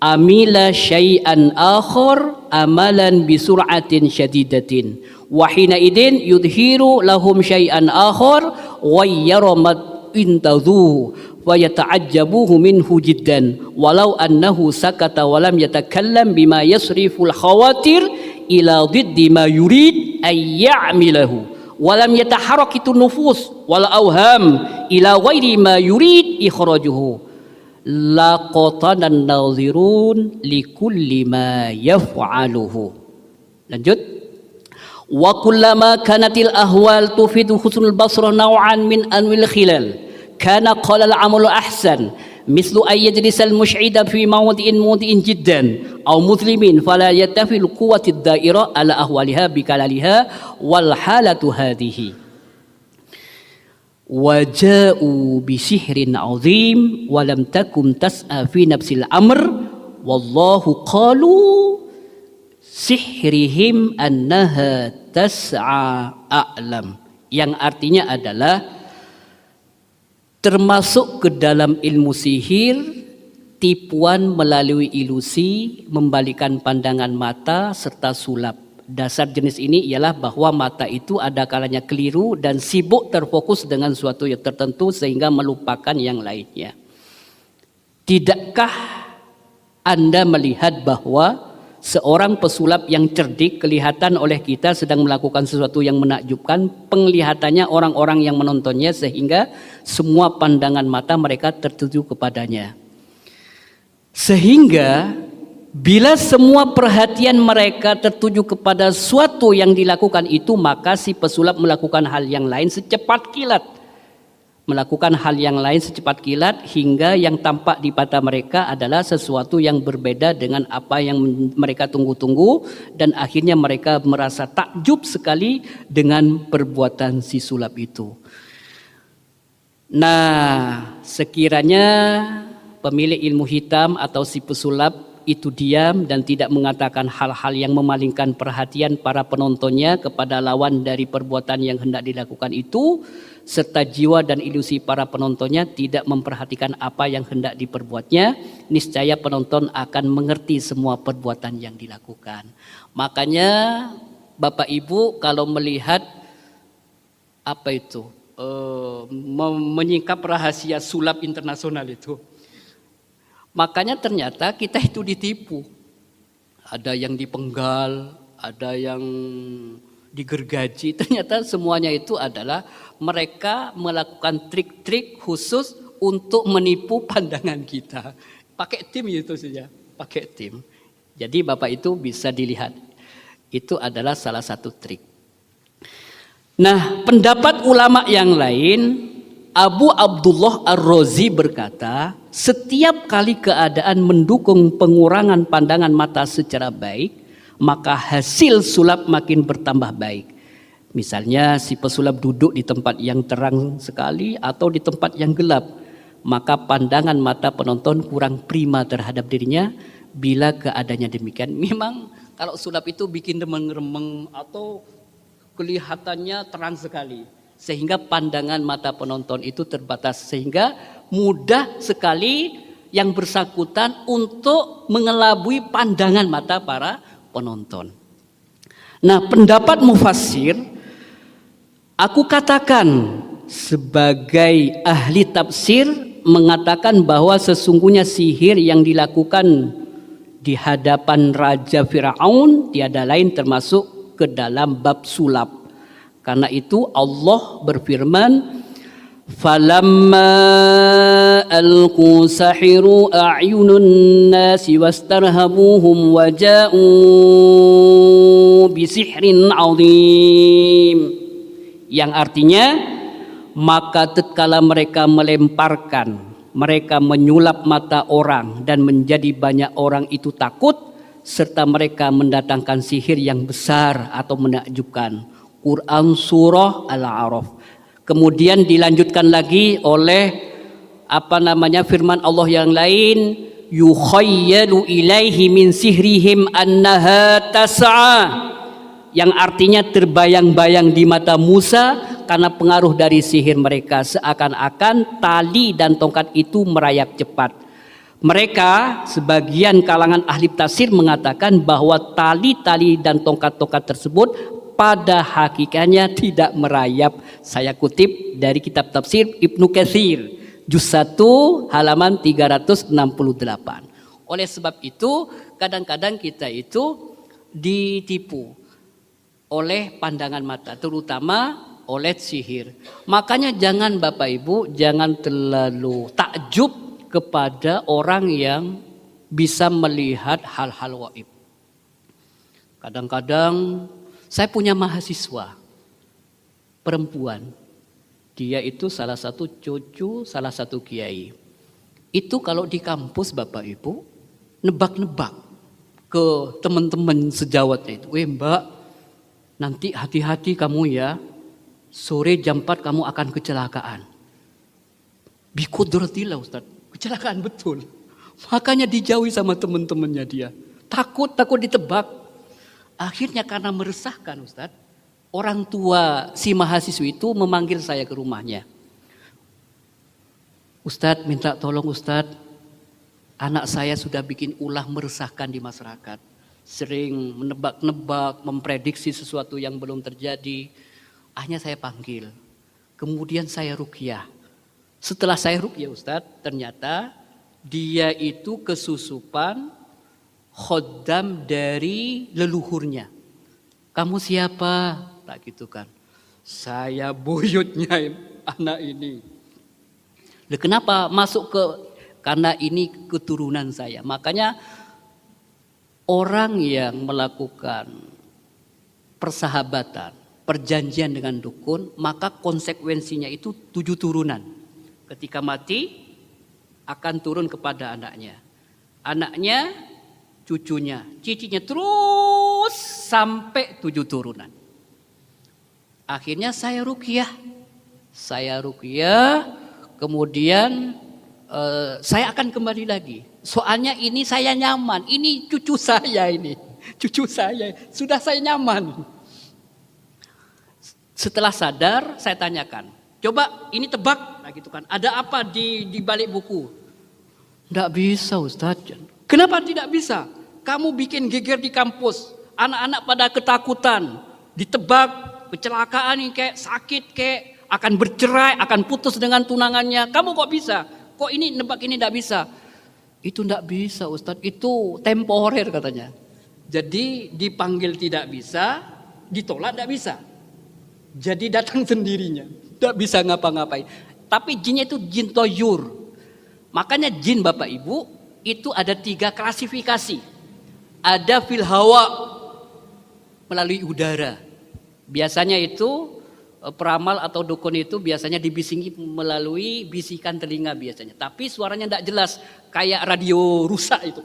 amila syai'an akhar amalan bisur'atin syadidatin wa hina idin yudhiru lahum syai'an akhar ghayyara ma intadhu wa yata'ajjabuhu minhu jiddan walau annahu sakata wa lam yatakallam bima yasriful khawatir ila diddi ma yurid ay ya'milahu wa lam yataharrakitu nufus wal awham ila ghairi ma yurid ikhrajuhu laqatanan nazirun likulli ma yaf'aluhu. Lanjut. Wa kullama kanatil ahwal tufidu husnul basra naw'an min anwil khilal kana qala al amalu ahsan mislu ay yajlis al mush'ida fi mawdi'in jiddan aw muslimin fala yatafil quwwati ad-da'ira ala ahwaliha bi kalaliha wal halatu hadhihi. waja'u bisihrin azim walam takum tas'a fi nafsil amr wallahu qalu sihrihim annaha tas'a a'lam, yang artinya adalah termasuk ke dalam ilmu sihir tipuan melalui ilusi, membalikan pandangan mata serta sulap. Dasar jenis ini ialah bahwa mata itu ada kalanya keliru dan sibuk terfokus dengan suatu yang tertentu sehingga melupakan yang lainnya. Tidakkah Anda melihat bahwa seorang pesulap yang cerdik kelihatan oleh kita sedang melakukan sesuatu yang menakjubkan, penglihatannya orang-orang yang menontonnya sehingga semua pandangan mata mereka tertuju kepadanya. Sehingga bila semua perhatian mereka tertuju kepada suatu yang dilakukan itu, maka si pesulap melakukan hal yang lain secepat kilat. Melakukan hal yang lain secepat kilat hingga yang tampak di mata mereka adalah sesuatu yang berbeda dengan apa yang mereka tunggu-tunggu, dan akhirnya mereka merasa takjub sekali dengan perbuatan si sulap itu. Nah, sekiranya pemilik ilmu hitam atau si pesulap itu diam dan tidak mengatakan hal-hal yang memalingkan perhatian para penontonnya kepada lawan dari perbuatan yang hendak dilakukan itu, serta jiwa dan ilusi para penontonnya tidak memperhatikan apa yang hendak diperbuatnya, niscaya penonton akan mengerti semua perbuatan yang dilakukan. Makanya Bapak Ibu kalau melihat apa itu menyingkap rahasia sulap internasional itu, makanya ternyata kita itu ditipu. Ada yang dipenggal, ada yang digergaji. Ternyata semuanya itu adalah mereka melakukan trik-trik khusus untuk menipu pandangan kita. Pakai tim itu saja, pakai tim. Jadi Bapak itu bisa dilihat. Itu adalah salah satu trik. Nah, pendapat ulama yang lain, Abu Abdullah Ar-Razi berkata, setiap kali keadaan mendukung pengurangan pandangan mata secara baik, maka hasil sulap makin bertambah baik. Misalnya si pesulap duduk di tempat yang terang sekali atau di tempat yang gelap, maka pandangan mata penonton kurang prima terhadap dirinya. Bila keadaannya demikian, memang kalau sulap itu bikin remeng-remeng atau kelihatannya terang sekali, sehingga pandangan mata penonton itu terbatas, sehingga mudah sekali yang bersangkutan untuk mengelabui pandangan mata para penonton. Nah, pendapat mufassir, aku katakan sebagai ahli tafsir, mengatakan bahwa sesungguhnya sihir yang dilakukan di hadapan Raja Firaun tiada lain termasuk ke dalam bab sulap. Karena itu Allah berfirman, falamma alqu sahiru a'yunun nasi wastarhabuhum waja'u bisihrin azim, yang artinya maka tatkala mereka melemparkan, mereka menyulap mata orang dan menjadi banyak orang itu takut, serta mereka mendatangkan sihir yang besar atau menakjubkan. Quran surah Al-A'raf. Kemudian dilanjutkan lagi oleh firman Allah yang lain, yukhayyalu ilaihi min sihrihim annaha tas'a, yang artinya terbayang-bayang di mata Musa karena pengaruh dari sihir mereka, seakan-akan tali dan tongkat itu merayap cepat. Mereka, sebagian kalangan ahli tafsir mengatakan bahwa tali-tali dan tongkat-tongkat tersebut pada hakikatnya tidak merayap. Saya kutip dari kitab tafsir Ibnu Katsir, juz 1 halaman 368. Oleh sebab itu, kadang-kadang kita itu ditipu oleh pandangan mata, terutama oleh sihir. Makanya jangan Bapak Ibu, jangan terlalu takjub kepada orang yang bisa melihat hal-hal gaib. Kadang-kadang saya punya mahasiswa perempuan, dia itu salah satu cucu salah satu kiai. Itu kalau di kampus Bapak Ibu nebak-nebak ke teman-teman sejawatnya itu, Mbak, nanti hati-hati kamu ya, sore jam 4 kamu akan kecelakaan. Biqudratillah Ustaz, kecelakaan betul. Makanya dijauhi sama teman-temannya dia. Takut ditebak. Akhirnya karena meresahkan Ustaz, orang tua si mahasiswi itu memanggil saya ke rumahnya. Ustaz, minta tolong Ustaz, anak saya sudah bikin ulah meresahkan di masyarakat. Sering menebak-nebak, memprediksi sesuatu yang belum terjadi. Akhirnya saya panggil. Kemudian saya ruqyah. Setelah saya ruqyah Ustaz, ternyata dia itu kesusupan khoddam dari leluhurnya. Kamu siapa? Tak gitu kan. Saya buyutnya anak ini. Loh, kenapa masuk ke, karena ini keturunan saya. Makanya orang yang melakukan persahabatan, perjanjian dengan dukun, maka konsekuensinya itu 7 turunan. Ketika mati akan turun kepada anaknya. Anaknya, cucunya, cicinya terus sampai 7 turunan. Akhirnya saya ruqyah. Kemudian saya akan kembali lagi. Soalnya ini saya nyaman, ini cucu saya ini. Cucu saya, sudah saya nyaman. Setelah sadar, saya tanyakan, coba ini tebak, nah gitu kan. Ada apa di balik buku? Tidak bisa Ustaz. Kenapa tidak bisa? Kamu bikin geger di kampus, anak-anak pada ketakutan, ditebak, kecelakaan kayak sakit kayak akan bercerai, akan putus dengan tunangannya. Kamu kok bisa? Kok ini nebak ini tidak bisa? Itu tidak bisa Ustaz. Itu temporer katanya. Jadi dipanggil tidak bisa, ditolak tidak bisa. Jadi datang sendirinya, tidak bisa ngapa-ngapain. Tapi jinnya itu jin toyur. Makanya jin Bapak Ibu itu ada 3 klasifikasi. Ada fil hawa, melalui udara. Biasanya itu peramal atau dukun itu biasanya dibisingi melalui bisikan telinga biasanya. Tapi suaranya tidak jelas, kayak radio rusak itu.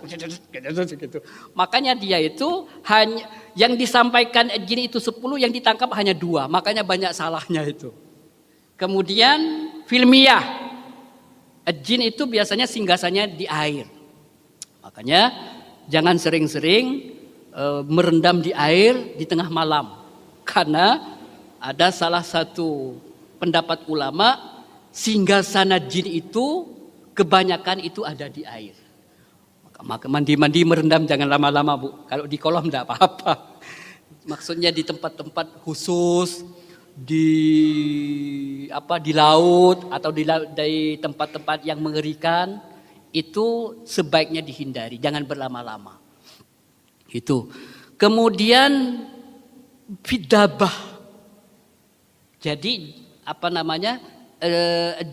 Makanya dia itu hanya yang disampaikan jin itu 10, yang ditangkap hanya 2. Makanya banyak salahnya itu. Kemudian filmiah, jin itu biasanya singgasannya di air. Makanya jangan sering-sering merendam di air di tengah malam. Karena ada salah satu pendapat ulama, singgasana jin itu kebanyakan itu ada di air. Maka mandi-mandi merendam jangan lama-lama Bu. Kalau di kolam tidak apa-apa. Maksudnya di tempat-tempat khusus, di laut atau di tempat-tempat yang mengerikan, itu sebaiknya dihindari, jangan berlama-lama. Itu. Kemudian fidabah. Jadi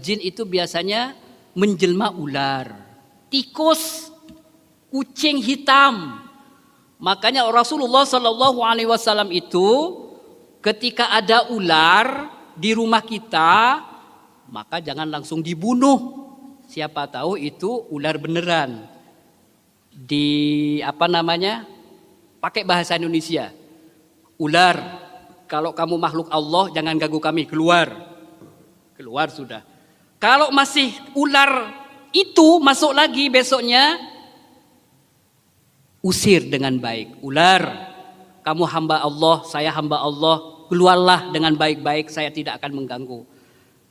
jin itu biasanya menjelma ular, tikus, kucing hitam. Makanya Rasulullah SAW itu ketika ada ular di rumah kita, maka jangan langsung dibunuh. Siapa tahu itu ular beneran. Pakai bahasa Indonesia. Ular, kalau kamu makhluk Allah jangan ganggu kami, keluar. Keluar sudah. Kalau masih ular itu masuk lagi besoknya, usir dengan baik. Ular, kamu hamba Allah, saya hamba Allah, keluarlah dengan baik-baik, saya tidak akan mengganggu.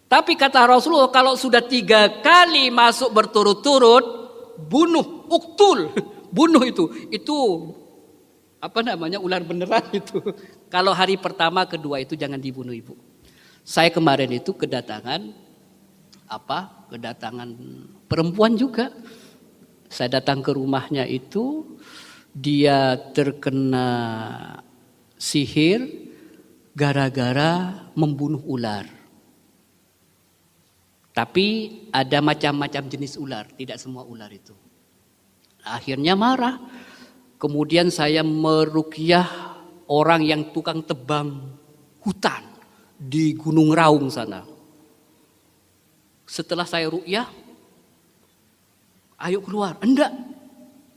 Tapi kata Rasulullah, kalau sudah 3 kali masuk berturut-turut, bunuh, uktul, bunuh itu ular beneran itu. Kalau hari pertama, kedua itu jangan dibunuh Ibu. Saya kemarin itu kedatangan perempuan juga. Saya datang ke rumahnya itu, dia terkena sihir gara-gara membunuh ular. Tapi ada macam-macam jenis ular, tidak semua ular itu. Akhirnya marah. Kemudian saya meruqyah orang yang tukang tebang hutan di Gunung Raung sana. Setelah saya ruqyah, ayo keluar. Enggak,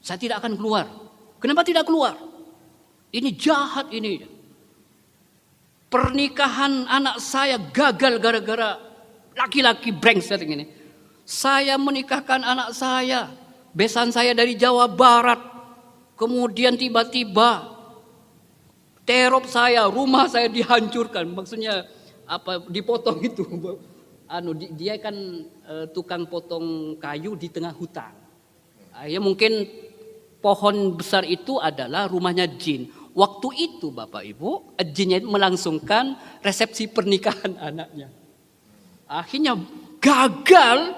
saya tidak akan keluar. Kenapa tidak keluar? Ini jahat ini. Pernikahan anak saya gagal gara-gara laki-laki brengsek ini. Saya menikahkan anak saya, besan saya dari Jawa Barat. Kemudian tiba-tiba terop saya, rumah saya dihancurkan. Maksudnya apa, dipotong itu. Dia kan tukang potong kayu di tengah hutan. Ya mungkin pohon besar itu adalah rumahnya jin. Waktu itu Bapak Ibu, jinnya melangsungkan resepsi pernikahan anaknya. Akhirnya gagal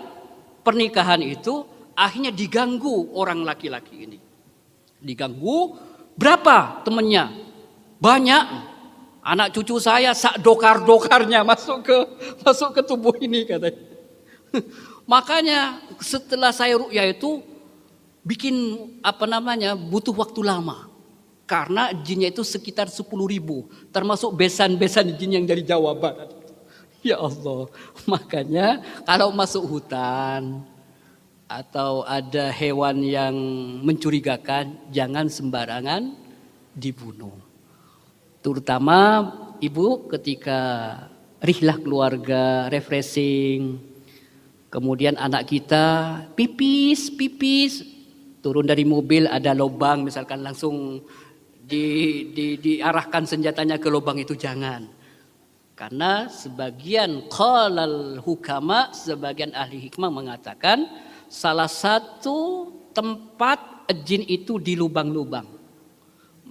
pernikahan itu, akhirnya diganggu orang laki-laki ini. Diganggu, berapa temennya? Banyak. Anak cucu saya sak dokar-dokarnya masuk ke tubuh ini katanya. Makanya setelah saya ruqyah itu bikin butuh waktu lama. Karena jinnya itu sekitar 10.000, termasuk besan-besan jin yang dari Jawa Barat. Ya Allah, makanya kalau masuk hutan atau ada hewan yang mencurigakan, jangan sembarangan dibunuh. Terutama ibu ketika rihlah keluarga, refreshing, kemudian anak kita pipis, turun dari mobil ada lubang misalkan langsung diarahkan senjatanya ke lubang itu, jangan. Karena sebagian qalal hukama, sebagian ahli hikmah mengatakan salah satu tempat jin itu di lubang-lubang.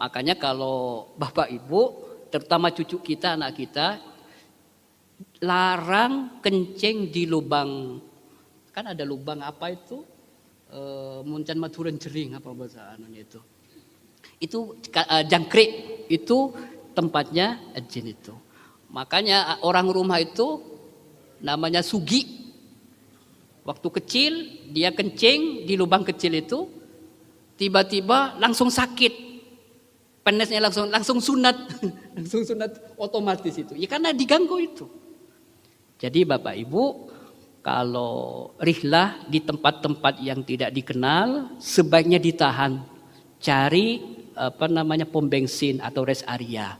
Makanya kalau Bapak Ibu, terutama cucu kita, anak kita, larang kencing di lubang. Kan ada lubang apa itu? Muncan maturan jering apa bahasa anunya itu jangkrik, itu tempatnya jin itu. Makanya orang rumah itu namanya sugi. Waktu kecil dia kencing di lubang kecil itu, tiba-tiba langsung sakit, penesnya langsung sunat, langsung sunat otomatis itu. Ya karena diganggu itu. Jadi Bapak Ibu, kalau rihlah di tempat-tempat yang tidak dikenal, sebaiknya ditahan. Cari pom bensin atau rest area.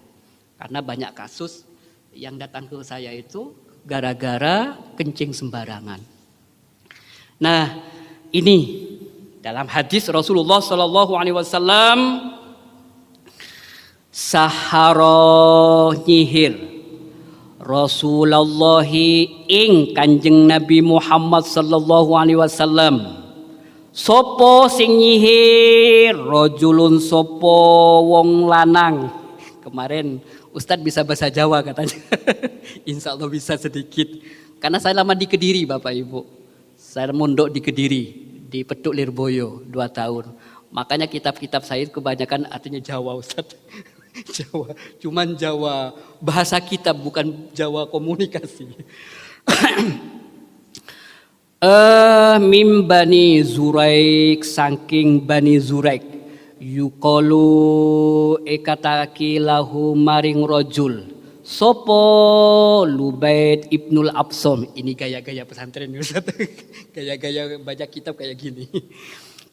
Karena banyak kasus yang datang ke saya itu gara-gara kencing sembarangan. Nah, ini dalam hadis Rasulullah Shallallahu Alaihi Wasallam, sahara nyihir Rasulullah ing Kanjeng Nabi Muhammad Sallallahu Alaihi Wasallam. Sopo sing nyihir, rojulun sopo wong lanang. Kemarin Ustadz bisa bahasa Jawa katanya. Insya Allah bisa sedikit. Karena saya lama di Kediri Bapak Ibu. Saya mondok di Kediri, di Petuk Lirboyo 2 tahun. Makanya kitab-kitab saya kebanyakan artinya Jawa Ustadz. Jawa, cuman Jawa bahasa kitab, bukan Jawa komunikasi. Mim Bani Zuraik, saking Bani Zuraik, yuqalu ekataki lahu maring rojul sopo Lubaid ibnul Absom. Ini gaya-gaya pesantren Ustaz. Gaya-gaya baca kitab kayak gini.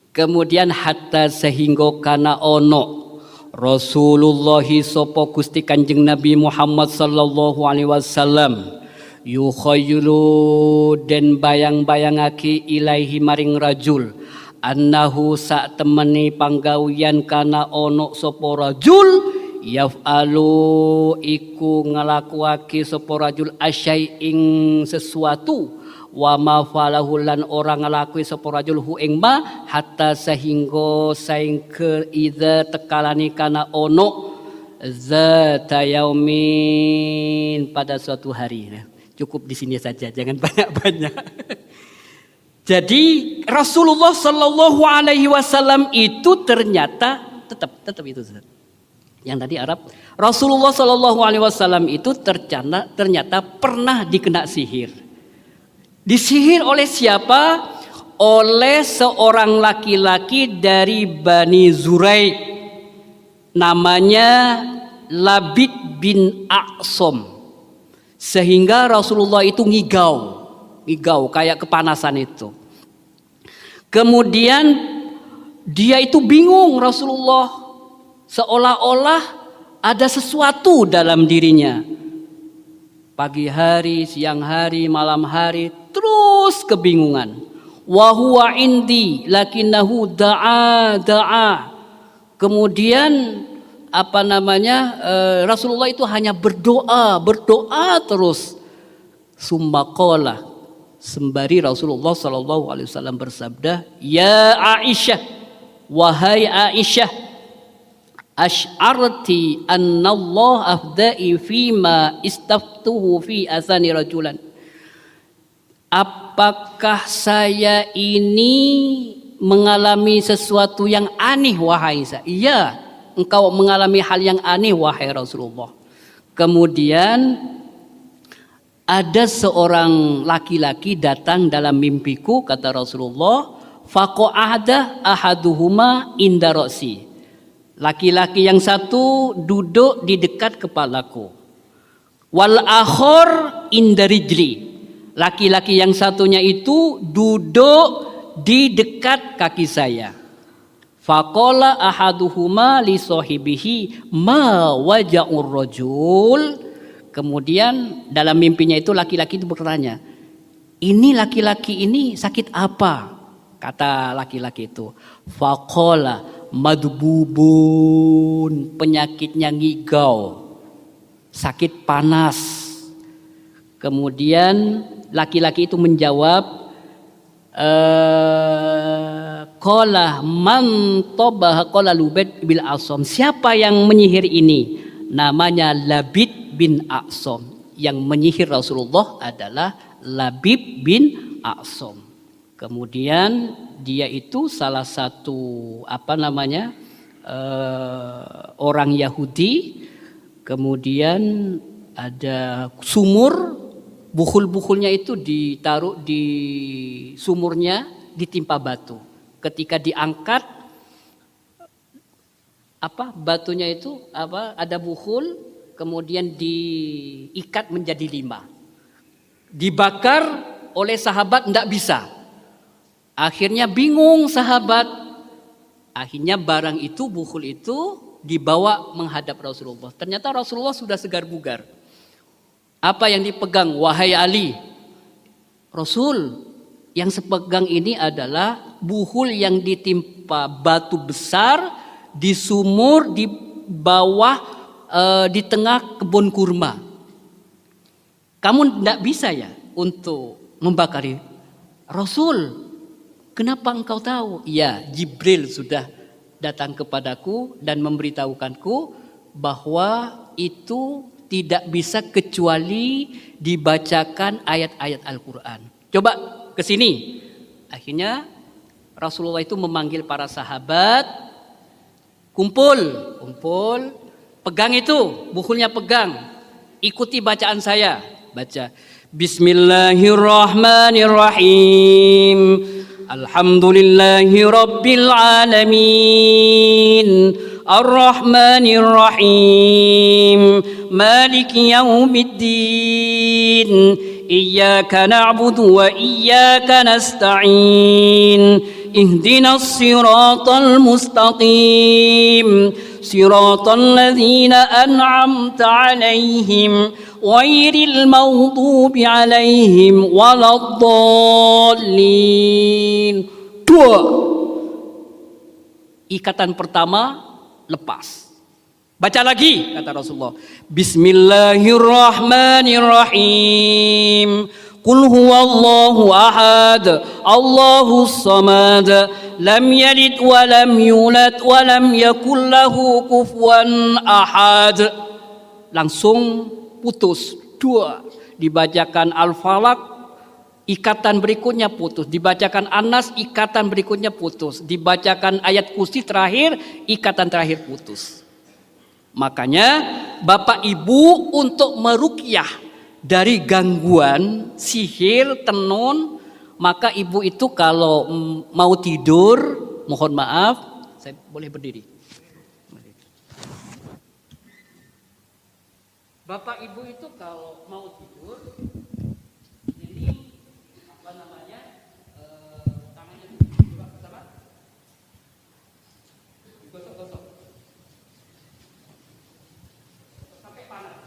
Kemudian hatta sehingga kana ono Rasulullah sopo Gusti Kanjeng Nabi Muhammad sallallahu alaihi wasallam yukhayulu den bayang-bayangake ilaihi maring rajul annahu sak temeni panggawian kana ono sapa rajul yaf'alu iku ngelakuake sapa rajul asyai ing sesuatu wa ma falahu lan ora ngelakui sapa rajul hu ing ma hatta sehingga saing ke idza tekalani kana ono zata yaumin pada suatu hari. Cukup di sini saja, jangan banyak-banyak. Jadi Rasulullah Shallallahu Alaihi Wasallam itu ternyata tetap itu. Yang tadi Arab, Rasulullah Shallallahu Alaihi Wasallam itu ternyata pernah dikena sihir. Disihir oleh siapa? Oleh seorang laki-laki dari Bani Zuraik, namanya Labid bin A'som. Sehingga Rasulullah itu ngigau kayak kepanasan itu. Kemudian dia itu bingung Rasulullah, seolah-olah ada sesuatu dalam dirinya. Pagi hari, siang hari, malam hari, terus kebingungan. Wa huwa indi lakinnahu da'a. Kemudian Rasulullah itu hanya berdoa terus. Summa qala, sembari Rasulullah sallallahu alaihi wasallam bersabda, "Ya Aisyah, wahai Aisyah, asy'arti anna Allah afda'i fima istaftuhu fi asani rajulan." Apakah saya ini mengalami sesuatu yang aneh wahai Aisyah? Iya, engkau mengalami hal yang aneh wahai Rasulullah. Kemudian ada seorang laki-laki datang dalam mimpiku, kata Rasulullah, faqa'ada ahaduhuma inda ra'si. Laki-laki yang satu duduk di dekat kepalaku. Wal akhor inda rijli. Laki-laki yang satunya itu duduk di dekat kaki saya. Faqala ahaduhuma li sahibihi ma waja'ur rajul. Kemudian dalam mimpinya itu laki-laki itu bertanya, ini laki-laki ini sakit apa? Kata laki-laki itu, faqala madbubun, penyakitnya ngigau, sakit panas. Kemudian laki-laki itu menjawab, qala man tabah qala Lubaid bil Asom. Siapa yang menyihir ini? Namanya Labid bin A'som. Yang menyihir Rasulullah adalah Labib bin A'som. Kemudian dia itu salah satu orang Yahudi. Kemudian ada sumur, bukhul-bukhulnya itu ditaruh di sumurnya, ditimpa batu. Ketika diangkat batunya itu ada bukhul, kemudian diikat menjadi 5. Dibakar oleh sahabat tidak bisa. Akhirnya bingung sahabat. Akhirnya barang itu, bukhul itu dibawa menghadap Rasulullah. Ternyata Rasulullah sudah segar bugar. Apa yang dipegang? Wahai Ali, Rasul, yang sepegang ini adalah bukhul yang ditimpa batu besar di sumur di bawah, di tengah kebun kurma. Kamu tidak bisa ya untuk membakari? Rasul, kenapa engkau tahu? Ya, Jibril sudah datang kepadaku dan memberitahukanku bahwa itu tidak bisa kecuali dibacakan ayat-ayat Al-Quran. Coba ke sini. Akhirnya Rasulullah itu memanggil para sahabat, kumpul, pegang itu, bukhulnya pegang, ikuti bacaan saya, baca. Bismillahirrahmanirrahim. Alhamdulillahi rabbil alamin. Ar-Rahmanir-Rahim. Maliki yaumiddin. Iyyaka na'budu wa iyyaka nasta'in. Ihdinas siratal mustaqim. Siratal ladzina an'amta 'alaihim ghairil maghdubi 'alaihim waladdallin. 2. Ikatan pertama lepas. Baca lagi, kata Rasulullah. Bismillahirrahmanirrahim. Qul huwallahu ahad, Allahus samad, lam yalid wa lam yulad wa lam yakul lahu kufuwan ahad. Langsung putus. 2. Dibacakan Al-Falaq, ikatan berikutnya putus. Dibacakan An-Nas, ikatan berikutnya putus. Dibacakan ayat kursi terakhir, ikatan terakhir putus. Makanya Bapak Ibu untuk meruqyah dari gangguan sihir, tenun, maka ibu itu kalau mau tidur, mohon maaf, saya boleh berdiri. Bapak Ibu itu kalau mau tidur, ini tangannya coba digosok-gosok sampai panas.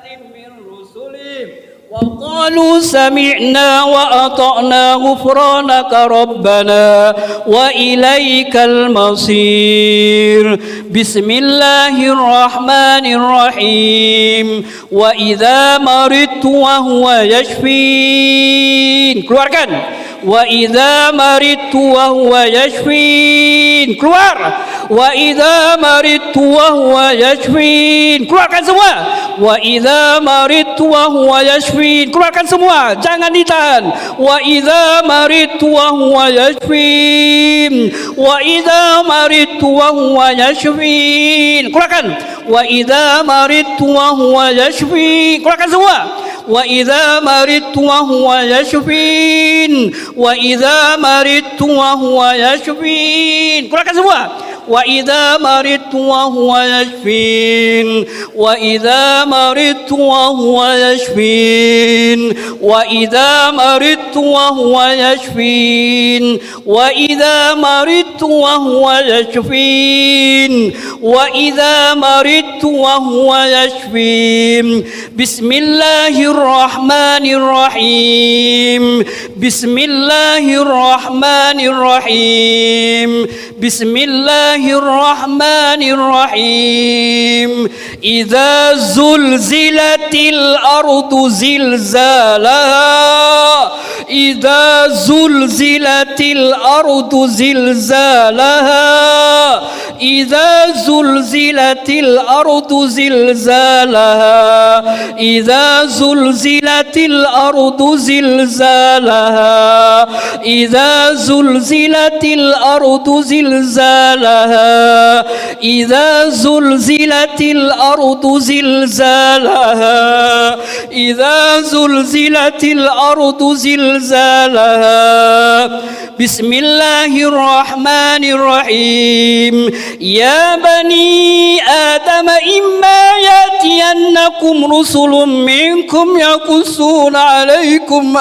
من رسله وقالوا سمعنا وأطعنا غفرانك ربنا وإليك المصير. بسم الله الرحمن الرحيم. وإذا مرضت وهو يشفين. Keluarkan. وإذا مرضت وهو يشفين. Keluar. وإذا مرضت وهو يشفين. Keluarkan semua. وإذا مرضت وهو يشفين. Keluarkan semua, jangan ditahan. وإذا مرضت وهو يشفين. وإذا مرضت وهو يشفين. Keluarkan. وإذا مرضت وهو يشفين. Keluarkan semua. وإذا مرضت وهو يشفين. وإذا مرضت وهو يشفين. Keluarkan semua. وإذا مرضت وهو يشفين. وإذا مرضت وهو يشفين. وإذا مرضت وهو يشفين. وإذا مرضت وهو يشفين. وإذا مرضت وهو يشفين. بسم الله الرحمن الرحيم. بسم الله الرحمن الرحيم. بسم الله الرحمن الرحيم. إذا زلزلت الأرض زلزالها. إذا زلزلت الأرض زلزالها. إذا زلزلت الأرض زلزالها. إذا زلزلت الأرض زلزالها. إذا زلزلت الأرض زلزالها. إذا زلزلت الأرض زلزالها. إذا زلزلت الأرض زلزالها. بسم الله الرحمن الرحيم. يا بني آدم إما يأتينكم رسل منكم يقصون عليكم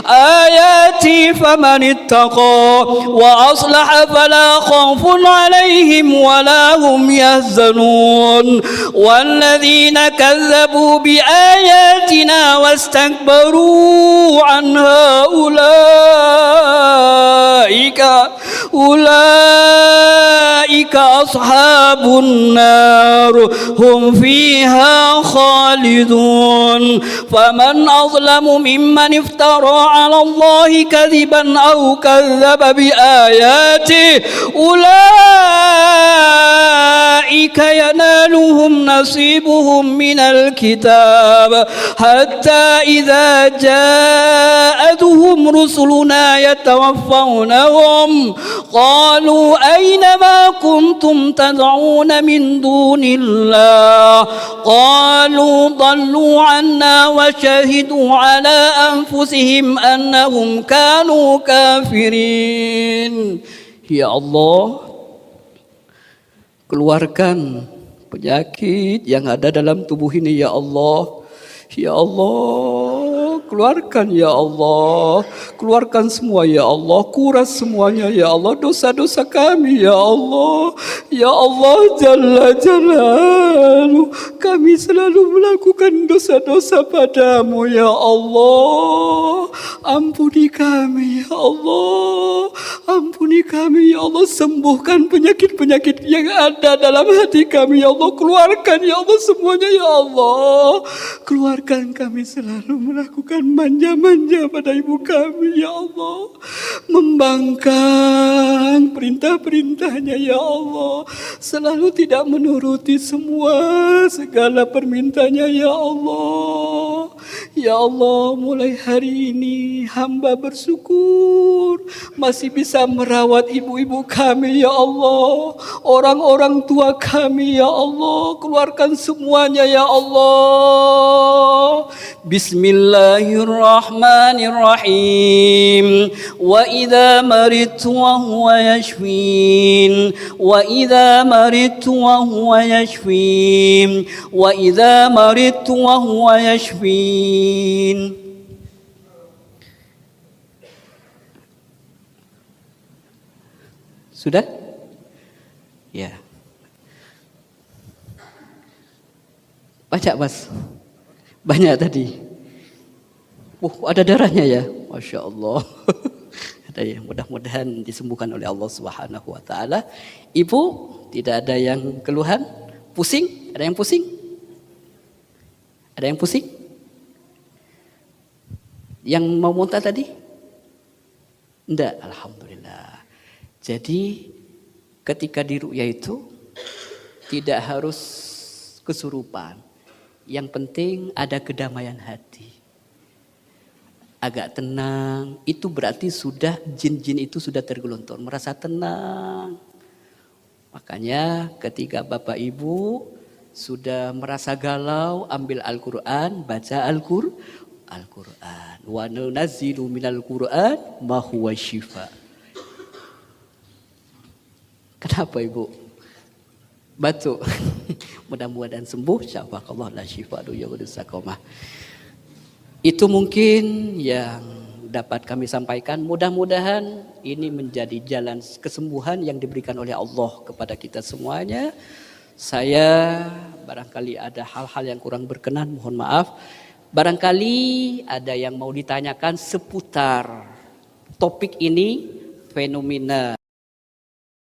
آياتي فمن اتقى وأصلح فلا خوف عليهم ولا هم يحزنون. والذين كذبوا بآياتنا واستكبروا عنها أولئك أصحاب النار هم فيها خالدون. فمن أظلم ممن افترى على الله كذبا أو كذب بآياته أولئك ينالهم نصيبهم من الكتاب حتى إذا جاءتهم رسلنا يتوفونهم قالوا أين ما كنتم تدعون من دون الله قالوا ضلوا عنا وشهدوا على أنفسهم أنهم كانوا كافرين. Ya Allah, keluarkan penyakit yang ada dalam tubuh ini ya Allah. Ya Allah, keluarkan ya Allah. Keluarkan semua ya Allah. Kuras semuanya ya Allah. Dosa-dosa kami ya Allah. Ya Allah Jalla Jalaluh, kami selalu melakukan dosa-dosa padamu ya Allah. Ampuni kami ya Allah. Ampuni kami ya Allah. Sembuhkan penyakit-penyakit yang ada dalam hati kami ya Allah. Keluarkan ya Allah semuanya ya Allah. Keluarkan, kami selalu melakukan manja-manja pada ibu kami ya Allah. Membangkang perintah-perintahnya ya Allah. Selalu tidak menuruti segala permintaannya ya Allah. Ya Allah, mulai hari ini hamba bersyukur masih bisa merawat ibu-ibu kami ya Allah. Orang-orang tua kami ya Allah. Keluarkan semuanya ya Allah. Bismillahirrahmanirrahim. Wa idza maridtu wa huwa yashfin. Wa idza maridtu wa huwa yashfin. Wa idza maridtu wa huwa yashfin. Sudah? Ya. Banyak Mas. Banyak tadi. Ada darahnya ya. Masya Allah. Ada ya, mudah-mudahan disembuhkan oleh Allah Subhanahu wa taala. Ibu, tidak ada yang keluhan? Pusing? Ada yang pusing? Ada yang pusing? Yang mau muntah tadi? Enggak, alhamdulillah. Jadi ketika diru'yah itu tidak harus kesurupan. Yang penting ada kedamaian hati. Agak tenang, itu berarti sudah jin-jin itu sudah tergelontor, merasa tenang. Makanya ketika Bapak Ibu sudah merasa galau, ambil Al-Quran, baca Al-Quran. Wa nunazzilu minal Quran ma huwa syifa. Kenapa Ibu? Batuk. Mudah-mudahan sembuh. Syafaqallah la syifa'u yaghudus saqamah. Itu mungkin yang dapat kami sampaikan. Mudah-mudahan ini menjadi jalan kesembuhan yang diberikan oleh Allah kepada kita semuanya. Saya barangkali ada hal-hal yang kurang berkenan, mohon maaf. Barangkali ada yang mau ditanyakan seputar topik ini, fenomena